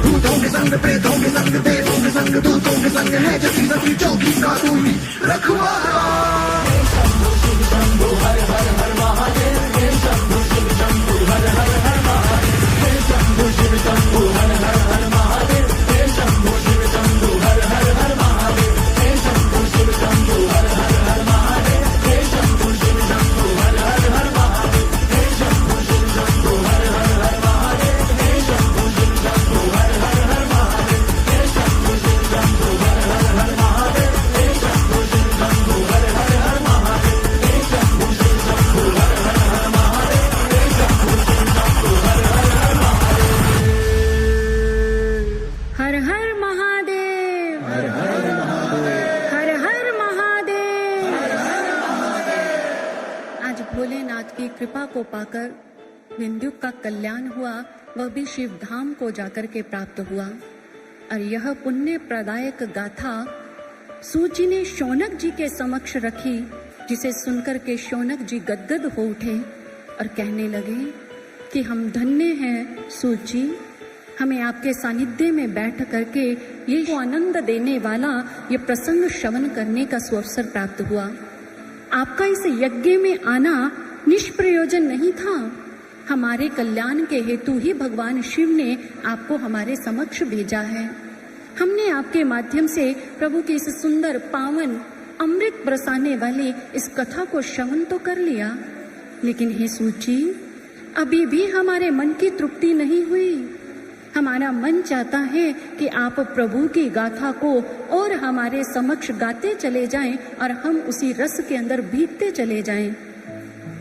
[SPEAKER 4] भूतों के संग प्रेतों के संग देवों के संग दूतों के संग है जसी सती चौकी का तू ही रखवाला।
[SPEAKER 2] हे शंभु शिव शंभु हर हर हर महादेव। हे शंभु शिव शंभु हर हर हर महादेव। हे शंभु शिव शंभु हर हर हर महादेव। हे शंभु शिव शंभु हर हर हर महादेव। हे शंभु शिव शंभु हर हर हर महादेव। हे शंभु शिव शंभु हर हर हर महादेव। हे शंभु शिव शंभु हर हर हर महादेव। हे शंभु शिव शंभु हर हर हर महादेव। हे शंभु शिव शंभु हर हर हर महादेव। हे शंभु शिव शंभु हर हर हर महादेव। हे शंभु शिव शंभु हर हर हर महादेव। हे शंभु शिव शंभु हर हर हर महादेव।
[SPEAKER 1] हर हर महादेव,
[SPEAKER 2] हर हर महादेव।
[SPEAKER 1] हर हर महादेव। आज भोलेनाथ की कृपा को पाकर विंध्युक का कल्याण हुआ, वह भी शिव धाम को जाकर के प्राप्त हुआ। और यह पुण्य प्रदायक गाथा सूची ने शौनक जी के समक्ष रखी, जिसे सुनकर के शौनक जी गदगद हो उठे और कहने लगे कि हम धन्य हैं सूची, हमें आपके सानिध्य में बैठ करके ये जो आनंद देने वाला ये प्रसंग श्रवण करने का सुअवसर प्राप्त हुआ। आपका इस यज्ञ में आना निष्प्रयोजन नहीं था, हमारे कल्याण के हेतु ही भगवान शिव ने आपको हमारे समक्ष भेजा है। हमने आपके माध्यम से प्रभु की इस सुंदर पावन अमृत बरसाने वाली इस कथा को श्रवण तो कर लिया, लेकिन हे सूची, अभी भी हमारे मन की तृप्ति नहीं हुई। हमारा मन चाहता है कि आप प्रभु की गाथा को और हमारे समक्ष गाते चले जाएं और हम उसी रस के अंदर भीगते चले जाएं।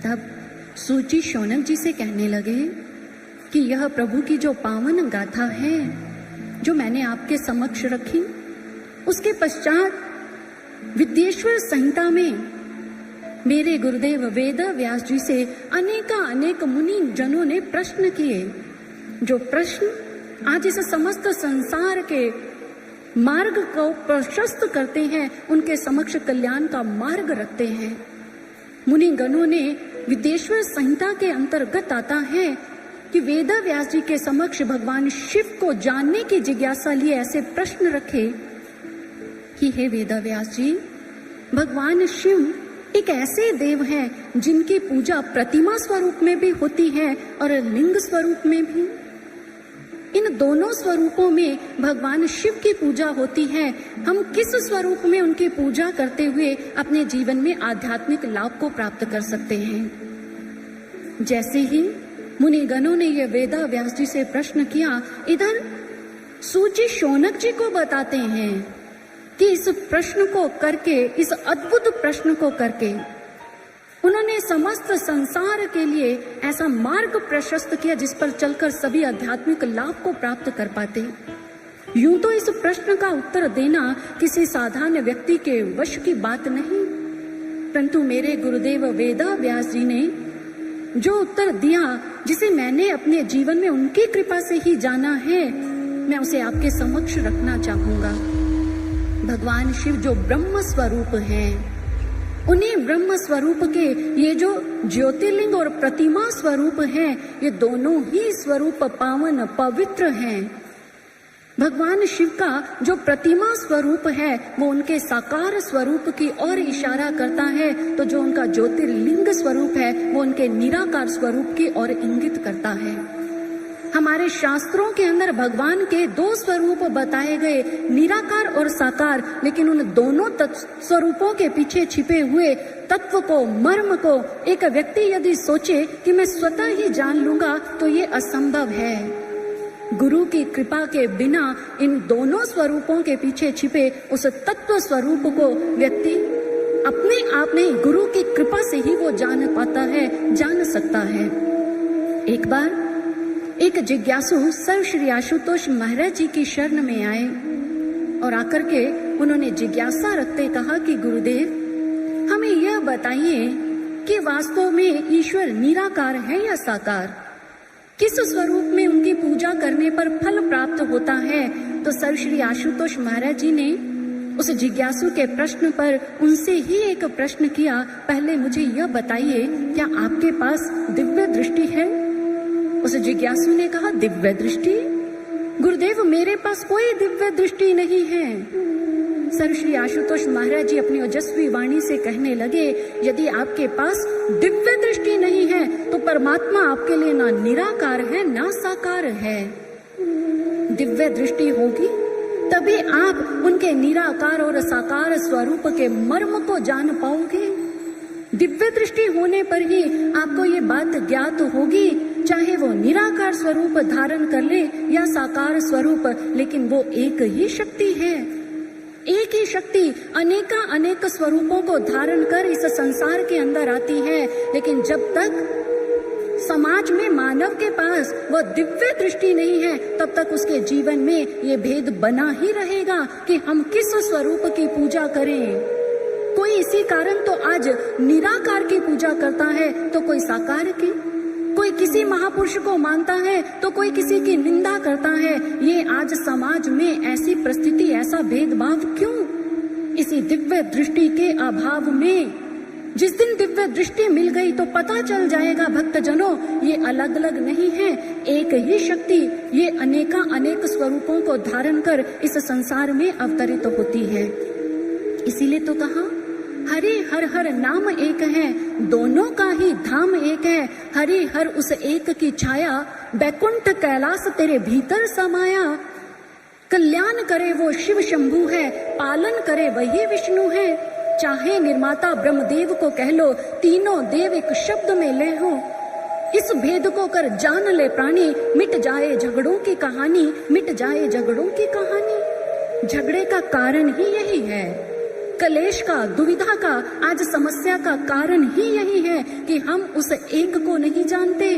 [SPEAKER 1] तब सूची शौनक जी से कहने लगे कि यह प्रभु की जो पावन गाथा है, जो मैंने आपके समक्ष रखी, उसके पश्चात विद्येश्वर संहिता में मेरे गुरुदेव वेद व्यास जी से अनेक मुनि जनों ने प्रश्न किए, जो प्रश्न आज इस समस्त संसार के मार्ग को प्रशस्त करते हैं, उनके समक्ष कल्याण का मार्ग रखते हैं। मुनि गणों ने विद्येश्वर संहिता के अंतर्गत आता है कि वेद व्यास जी के समक्ष भगवान शिव को जानने की जिज्ञासा लिए ऐसे प्रश्न रखे कि हे वेद व्यास जी, भगवान शिव एक ऐसे देव हैं जिनकी पूजा प्रतिमा स्वरूप में भी होती है और लिंग स्वरूप में भी। इन दोनों स्वरूपों में भगवान शिव की पूजा होती है। हम किस स्वरूप में उनकी पूजा करते हुए अपने जीवन में आध्यात्मिक लाभ को प्राप्त कर सकते हैं? जैसे ही मुनि गणों ने यह वेद व्यास जी से प्रश्न किया, इधर सूची शौनक जी को बताते हैं कि इस प्रश्न को करके, इस अद्भुत प्रश्न को करके उन्होंने समस्त संसार के लिए ऐसा मार्ग प्रशस्त किया जिस पर चलकर सभी आध्यात्मिक लाभ को प्राप्त कर पाते। यूं तो इस प्रश्न का उत्तर देना किसी साधारण व्यक्ति के वश की बात नहीं, परंतु मेरे गुरुदेव वेद व्यास जी ने जो उत्तर दिया, जिसे मैंने अपने जीवन में उनकी कृपा से ही जाना है, मैं उसे आपके समक्ष रखना चाहूंगा। भगवान शिव जो ब्रह्म स्वरूप हैं, उन्हीं ब्रह्म स्वरूप के ये जो ज्योतिर्लिंग और प्रतिमा स्वरूप हैं, ये दोनों ही स्वरूप पावन पवित्र हैं। भगवान शिव का जो प्रतिमा स्वरूप है वो उनके साकार स्वरूप की ओर इशारा करता है, तो जो उनका ज्योतिर्लिंग स्वरूप है वो उनके निराकार स्वरूप की ओर इंगित करता है। हमारे शास्त्रों के अंदर भगवान के दो स्वरूप बताए गए, निराकार और साकार, लेकिन उन दोनों स्वरूपों के पीछे छिपे हुए तत्व को, मर्म को एक व्यक्ति यदि सोचे कि मैं स्वतः ही जान लूंगा तो ये असंभव है। गुरु की कृपा के बिना इन दोनों स्वरूपों के पीछे छिपे उस तत्व स्वरूप को व्यक्ति अपने आप में गुरु की कृपा से ही वो जान पाता है, जान सकता है। एक बार एक जिज्ञासु सर श्री आशुतोष महाराज जी की शरण में आए और आकर के उन्होंने जिज्ञासा रखते कहा कि गुरुदेव, हमें यह बताइए कि वास्तव में ईश्वर निराकार है या साकार? किस स्वरूप में उनकी पूजा करने पर फल प्राप्त होता है? तो सर श्री आशुतोष महाराज जी ने उस जिज्ञासु के प्रश्न पर उनसे ही एक प्रश्न किया, पहले मुझे यह बताइए, क्या आपके पास दिव्य दृष्टि है? उस जिज्ञासु ने कहा, दिव्य दृष्टि? गुरुदेव, मेरे पास कोई दिव्य दृष्टि नहीं है। सर श्री आशुतोष महाराज जी अपनी ओजस्वी वाणी से कहने लगे, यदि आपके पास दिव्य दृष्टि नहीं है तो परमात्मा आपके लिए ना निराकार है ना साकार है। दिव्य दृष्टि होगी तभी आप उनके निराकार और साकार स्वरूप के मर्म को जान पाओगे। दिव्य दृष्टि होने पर ही आपको ये बात ज्ञात होगी, चाहे वो निराकार स्वरूप धारण कर ले या साकार स्वरूप, लेकिन वो एक ही शक्ति है। एक ही शक्ति अनेक स्वरूपों को धारण कर इस संसार के अंदर आती है, लेकिन जब तक समाज में मानव के पास वह दिव्य दृष्टि नहीं है, तब तक उसके जीवन में ये भेद बना ही रहेगा कि हम किस स्वरूप की पूजा करें। कोई इसी कारण तो आज निराकार की पूजा करता है तो कोई साकार की, कोई किसी महापुरुष को मानता है तो कोई किसी की निंदा करता है। ये आज समाज में ऐसी परिस्थिति, ऐसा भेदभाव क्यों? इसी दिव्य दृष्टि के अभाव में। जिस दिन दिव्य दृष्टि मिल गई तो पता चल जाएगा भक्तजनों, ये अलग अलग नहीं है, एक ही शक्ति ये अनेक स्वरूपों को धारण कर इस संसार में अवतरित होती है। इसीलिए तो कहा, हरि हर हर नाम एक है, दोनों का ही धाम एक है। हरि हर उस एक की छाया, बैकुंठ कैलाश तेरे भीतर समाया। कल्याण करे वो शिव शंभु है, पालन करे वही विष्णु है। चाहे निर्माता ब्रह्मदेव को कह लो, तीनों देव एक शब्द में ले हो। इस भेद को कर जान ले प्राणी, मिट जाए झगड़ों की कहानी, मिट जाए झगड़ों की कहानी। झगड़े का कारण ही यही है, कलेश का, दुविधा का, आज समस्या का कारण ही यही है कि हम उस एक को नहीं जानते।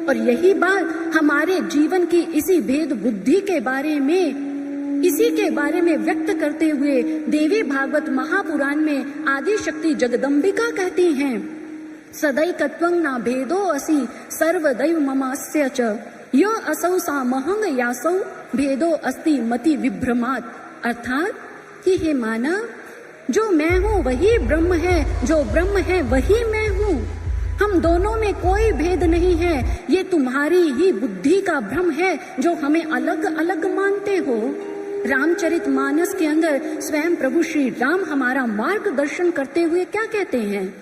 [SPEAKER 1] और यही बात हमारे जीवन की इसी भेद बुद्धि के बारे में, इसी के बारे में व्यक्त करते हुए देवी भागवत महापुराण में आदि शक्ति जगदम्बिका कहती हैं, सदैकत्वं ना भेदो असि सर्वदैव ममास्य च, यो असौ सा महंग यासौ भेदो अस्ति मति विभ्रमात्। अर्थात कि हे मानव, जो मैं हूँ वही ब्रह्म है, जो ब्रह्म है वही मैं हूँ। हम दोनों में कोई भेद नहीं है। ये तुम्हारी ही बुद्धि का भ्रम है जो हमें अलग अलग मानते हो। रामचरितमानस के अंदर स्वयं प्रभु श्री राम हमारा मार्गदर्शन करते हुए क्या कहते हैं,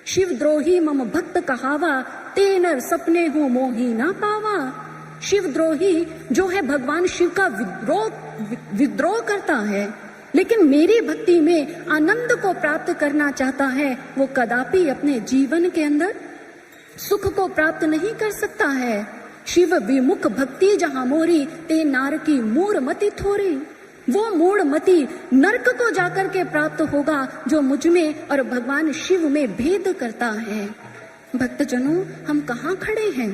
[SPEAKER 1] शिवद्रोही मम भक्त कहावा, तेनर सपने हो मोही ना पावा। शिवद्रोही जो है भगवान शिव का विद्रोह करता है, लेकिन मेरी भक्ति में आनंद को प्राप्त करना चाहता है, वो कदापि अपने जीवन के अंदर सुख को प्राप्त नहीं कर सकता है। शिव विमुख भक्ति जहाँ मोरी, ते नार की मूढ़ मति थोरी। वो मूढ़ मति नरक को जाकर के प्राप्त होगा जो मुझ में और भगवान शिव में भेद करता है। भक्तजनों, हम कहाँ खड़े हैं?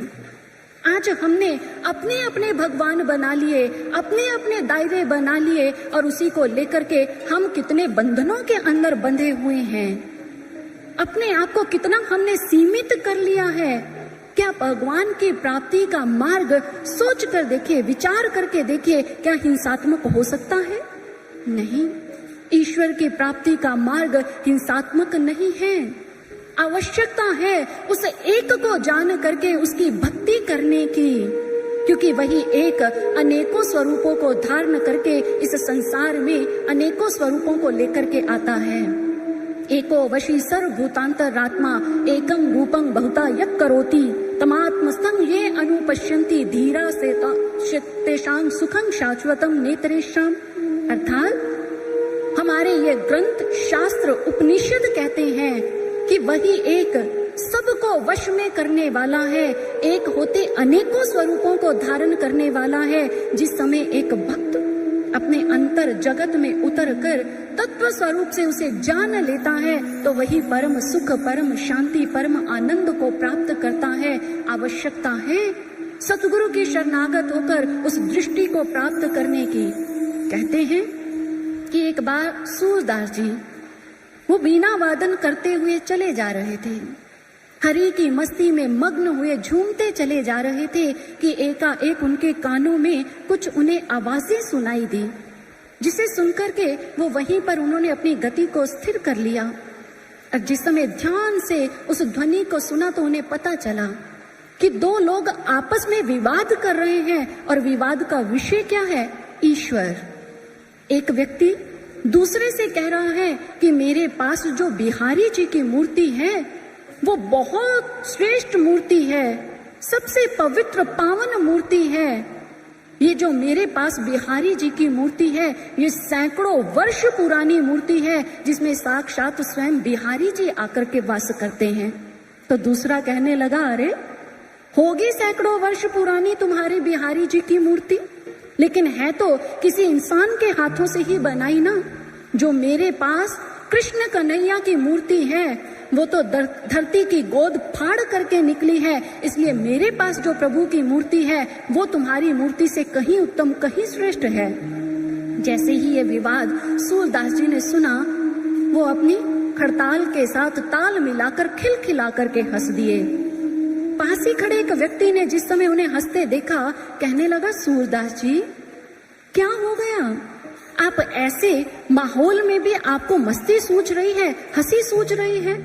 [SPEAKER 1] आज हमने अपने अपने भगवान बना लिए, अपने अपने दायरे बना लिए, और उसी को लेकर के हम कितने बंधनों के अंदर बंधे हुए हैं। अपने आप को कितना हमने सीमित कर लिया है। क्या भगवान की प्राप्ति का मार्ग सोच कर देखिए, विचार करके देखिए, क्या हिंसात्मक हो सकता है? नहीं, ईश्वर की प्राप्ति का मार्ग हिंसात्मक नहीं है। आवश्यकता है उस एक को जान करके उसकी भक्ति करने की, क्योंकि वही एक अनेकों स्वरूपों को धारण करके इस संसार में अनेकों स्वरूपों को लेकर के आता है। एको वशी सर्वभूतांतरात्मा एकं रूपं बहुता यत् करोति तमात्मस्थं ये अनुपश्यन्ति धीरा से तेषां सुखं शाश्वतं नेत्रेषां। अर्थात हमारे ये ग्रंथ, शास्त्र, उपनिषद कहते हैं कि वही एक सबको वश में करने वाला है, एक होते अनेकों स्वरूपों को धारण करने वाला है। जिस समय एक भक्त अपने अंतर जगत में उतर कर तत्व स्वरूप से उसे जान लेता है, तो वही परम सुख, परम शांति, परम आनंद को प्राप्त करता है। आवश्यकता है सतगुरु की शरणागत होकर उस दृष्टि को प्राप्त करने की। कहते हैं कि एक बार सूरदास जी वो बीना वादन करते हुए चले जा रहे थे। हरि की मस्ती में मग्न हुए झूमते चले जा रहे थे कि एकाएक उनके कानों में कुछ उन्हें आवाजें सुनाई दी, जिसे सुनकर के वो वहीं पर उन्होंने अपनी गति को स्थिर कर लिया। और जिस समय ध्यान से उस ध्वनि को सुना तो उन्हें पता चला कि दो लोग आपस में विवाद कर रहे हैं, और विवाद का विषय क्या है? ईश्वर। एक व्यक्ति दूसरे से कह रहा है कि मेरे पास जो बिहारी जी की मूर्ति है वो बहुत श्रेष्ठ मूर्ति है, सबसे पवित्र पावन मूर्ति है। ये जो मेरे पास बिहारी जी की मूर्ति है ये सैकड़ों वर्ष पुरानी मूर्ति है, जिसमें साक्षात स्वयं बिहारी जी आकर के वास करते हैं। तो दूसरा कहने लगा, अरे होगी सैकड़ों वर्ष पुरानी तुम्हारी बिहारी जी की मूर्ति, लेकिन है तो किसी इंसान के हाथों से ही बनाई ना। जो मेरे पास कृष्ण कन्हैया की मूर्ति है वो तो धरती की गोद फाड़ करके निकली है, इसलिए मेरे पास जो प्रभु की मूर्ति है वो तुम्हारी मूर्ति से कहीं उत्तम, कहीं श्रेष्ठ है। जैसे ही ये विवाद सूरदास जी ने सुना, वो अपनी खड़ताल के साथ ताल मिलाकर खिलखिला करके हंस दिए। पास ही खड़े एक व्यक्ति ने जिस समय उन्हें हंसते देखा, कहने लगा, सूरदास जी क्या हो गया? आप ऐसे माहौल में भी आपको मस्ती सूझ रही है, हंसी सूझ रही है?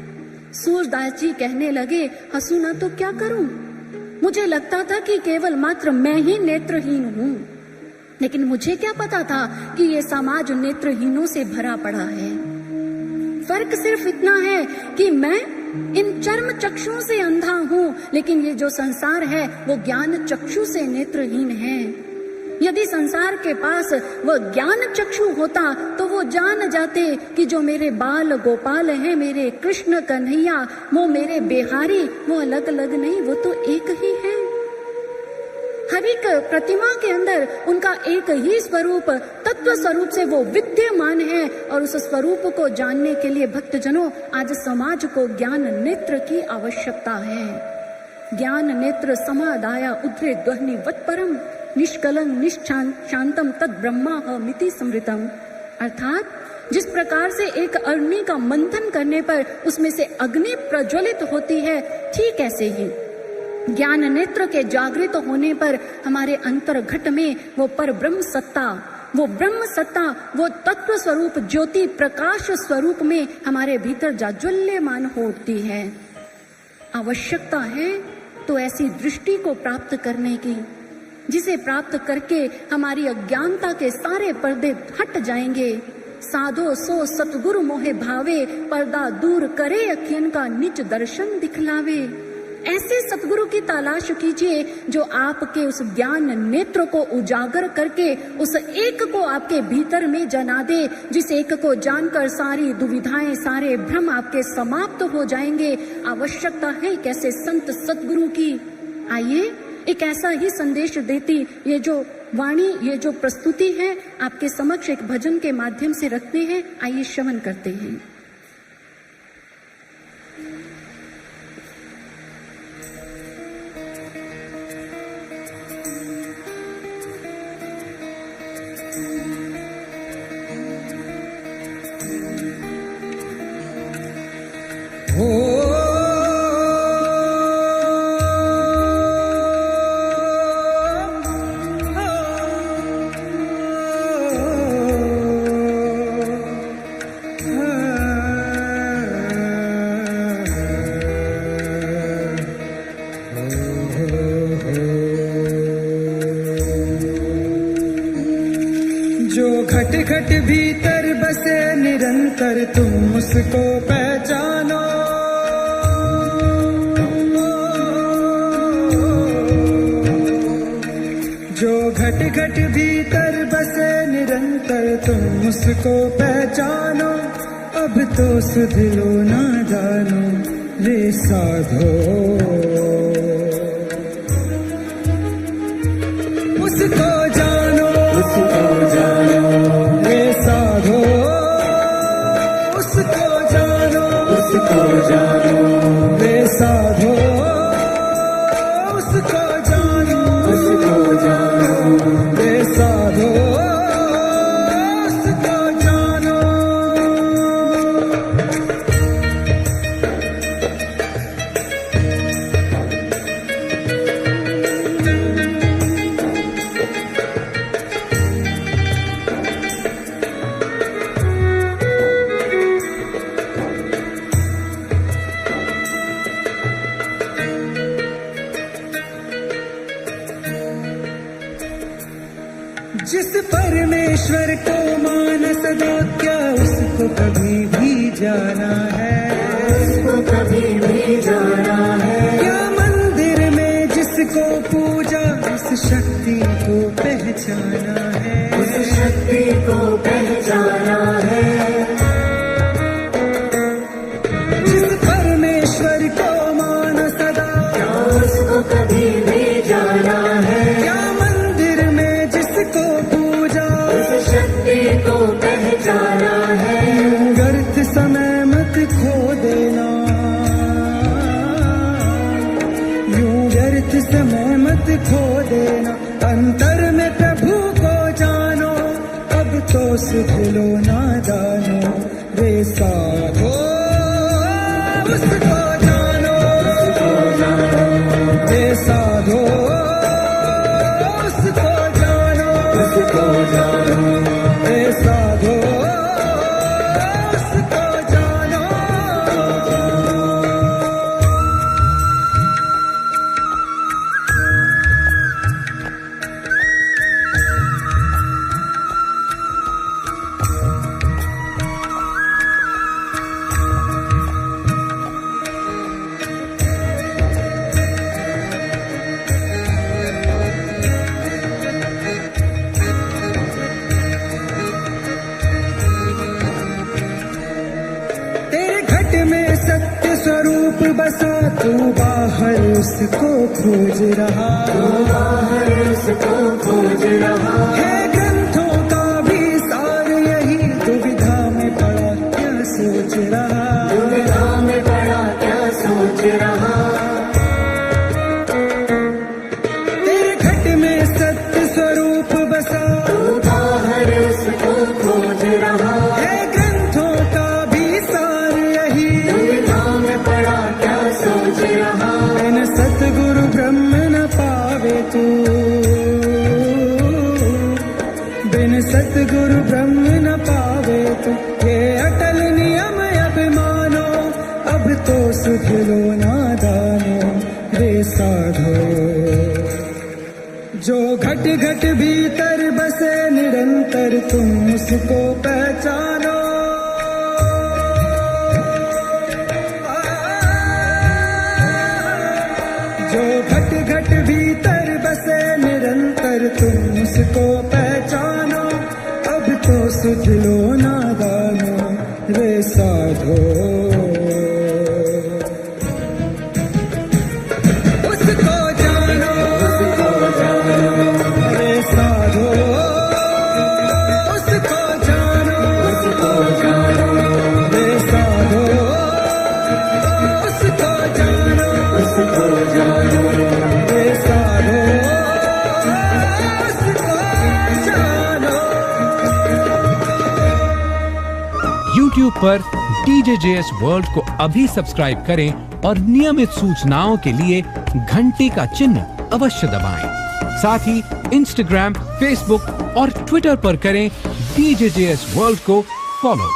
[SPEAKER 1] सूरदास जी कहने लगे, हंसू ना तो क्या करूं? मुझे लगता था कि केवल मात्र मैं ही नेत्रहीन हूं, लेकिन मुझे क्या पता था कि ये समाज नेत्रहीनों से भरा पड़ा है। फर्क सिर्फ इतना है कि मैं इन चर्म चक्षुओं से अंधा हूं, लेकिन ये जो संसार है वो ज्ञान चक्षु से नेत्रहीन है। यदि संसार के पास वो ज्ञान चक्षु होता तो वो जान जाते कि जो मेरे बाल गोपाल हैं, मेरे कृष्ण कन्हैया, वो मेरे बिहारी, वो अलग अलग नहीं, वो तो एक ही है। हर एक प्रतिमा के अंदर उनका एक ही स्वरूप, तत्व स्वरूप से वो विद्यमान है। और उस स्वरूप को जानने के लिए भक्तजनों आज समाज को ज्ञान नेत्र की आवश्यकता है। ज्ञान नेत्र समादाया उद्रे ध्वनि वत्परम निष्कलं निशांतम तद ब्रह्मा मिति समृतम। अर्थात जिस प्रकार से एक अग्नि का मंथन करने पर उसमें से अग्नि प्रज्वलित होती है, ठीक ऐसे ही ज्ञान नेत्र के जागृत होने पर हमारे अंतर्घट में वो पर ब्रह्म सत्ता, वो ब्रह्म सत्ता, वो तत्व स्वरूप ज्योति प्रकाश स्वरूप में हमारे भीतर जाज्वल्यमान होती है। आवश्यकता है तो ऐसी दृष्टि को प्राप्त करने की, जिसे प्राप्त करके हमारी अज्ञानता के सारे पर्दे हट जाएंगे। साधो सो सतगुरु मोहे भावे, पर्दा दूर करे अखियन का निज दर्शन दिखलावे। ऐसे सतगुरु की तलाश कीजिए जो आपके उस ज्ञान नेत्र को उजागर करके उस एक को आपके भीतर में जना दे, जिस एक को जानकर सारी दुविधाएं, सारे भ्रम आपके समाप्त हो जाएंगे। आवश्यकता है कैसे संत सतगुरु की। आइए एक ऐसा ही संदेश देती ये जो वाणी, ये जो प्रस्तुति है आपके समक्ष एक भजन के माध्यम से रखते हैं। आइए श्रवण करते हैं।
[SPEAKER 4] जो घट घट भीतर बसे निरंतर तुम उसको पहचानो। जो घट घट भीतर बसे निरंतर तुम उसको पहचानो। अब तो सुध लो ना जानो रे साधो, उसको जानो, उसको जानो रे साधो, उसको जानो, उसको जानो रे साधो, उसको जानो, उसको जानो रे साधो, उसको जानो। कभी भी जाना है,
[SPEAKER 2] उसको कभी भी जाना है।
[SPEAKER 4] क्या मंदिर में जिसको पूजा उस शक्ति को पहचाना है,
[SPEAKER 2] उस शक्ति को पहचाना है।
[SPEAKER 4] जिस परमेश्वर को मानो सदा,
[SPEAKER 2] क्या उसको कभी भी जाना है।
[SPEAKER 4] क्या मंदिर में जिसको पूजा
[SPEAKER 2] उस शक्ति को पहचाना है।
[SPEAKER 4] व्यर्थ समय मत खो देना, यूं व्यर्थ समय मत खो देना। अंतर में प्रभु को जानो, अब तो सुध लो नादानो। रे साधो उसको जानो, रे साधो उसको जानो,
[SPEAKER 2] उसको जानो।
[SPEAKER 4] रे साधो उसको जानो। तेरे घट में सत्य स्वरूप बसा, तू बाहर उसको खोज रहा,
[SPEAKER 2] बाहर उसको खोज रहा
[SPEAKER 4] है ग्रंथों का भी सार यही। दुविधा में पड़ा क्या सोच रहा,
[SPEAKER 2] दुविधा में पड़ा क्या सोच रहा।
[SPEAKER 4] तेरे घट में सत्य स्वरूप बसा,
[SPEAKER 2] तू बाहर उसको खोज रहा
[SPEAKER 4] है ग्रंथों का भी सार यही।
[SPEAKER 2] दुविधा में पड़ा क्या सोच रहा।
[SPEAKER 4] बिन सतगुरु ब्रह्म न पावे तू, बिन सतगुरु ब्रह्म न पावे तू। ये अटल नियम अब मानो, अब तो सुध लो नादानो। रे साधो जो घट घट भीतर बसे निरंतर, तुम उसको पहचानो। जो घट घट भीतर बसे निरंतर, तुम उसको पहचानो। अब तो सुध लो नादानो। रे साधो उसको जानो, रे साधो उसको जानो, रे साधो उसको जानो,
[SPEAKER 2] उसको जानो।
[SPEAKER 4] रे साधो उसको जानो।
[SPEAKER 5] YouTube पर DJJS वर्ल्ड को अभी सब्सक्राइब करें और नियमित सूचनाओं के लिए घंटी का चिन्ह अवश्य दबाएं। साथ ही Instagram, Facebook और Twitter पर करें DJJS वर्ल्ड को फॉलो।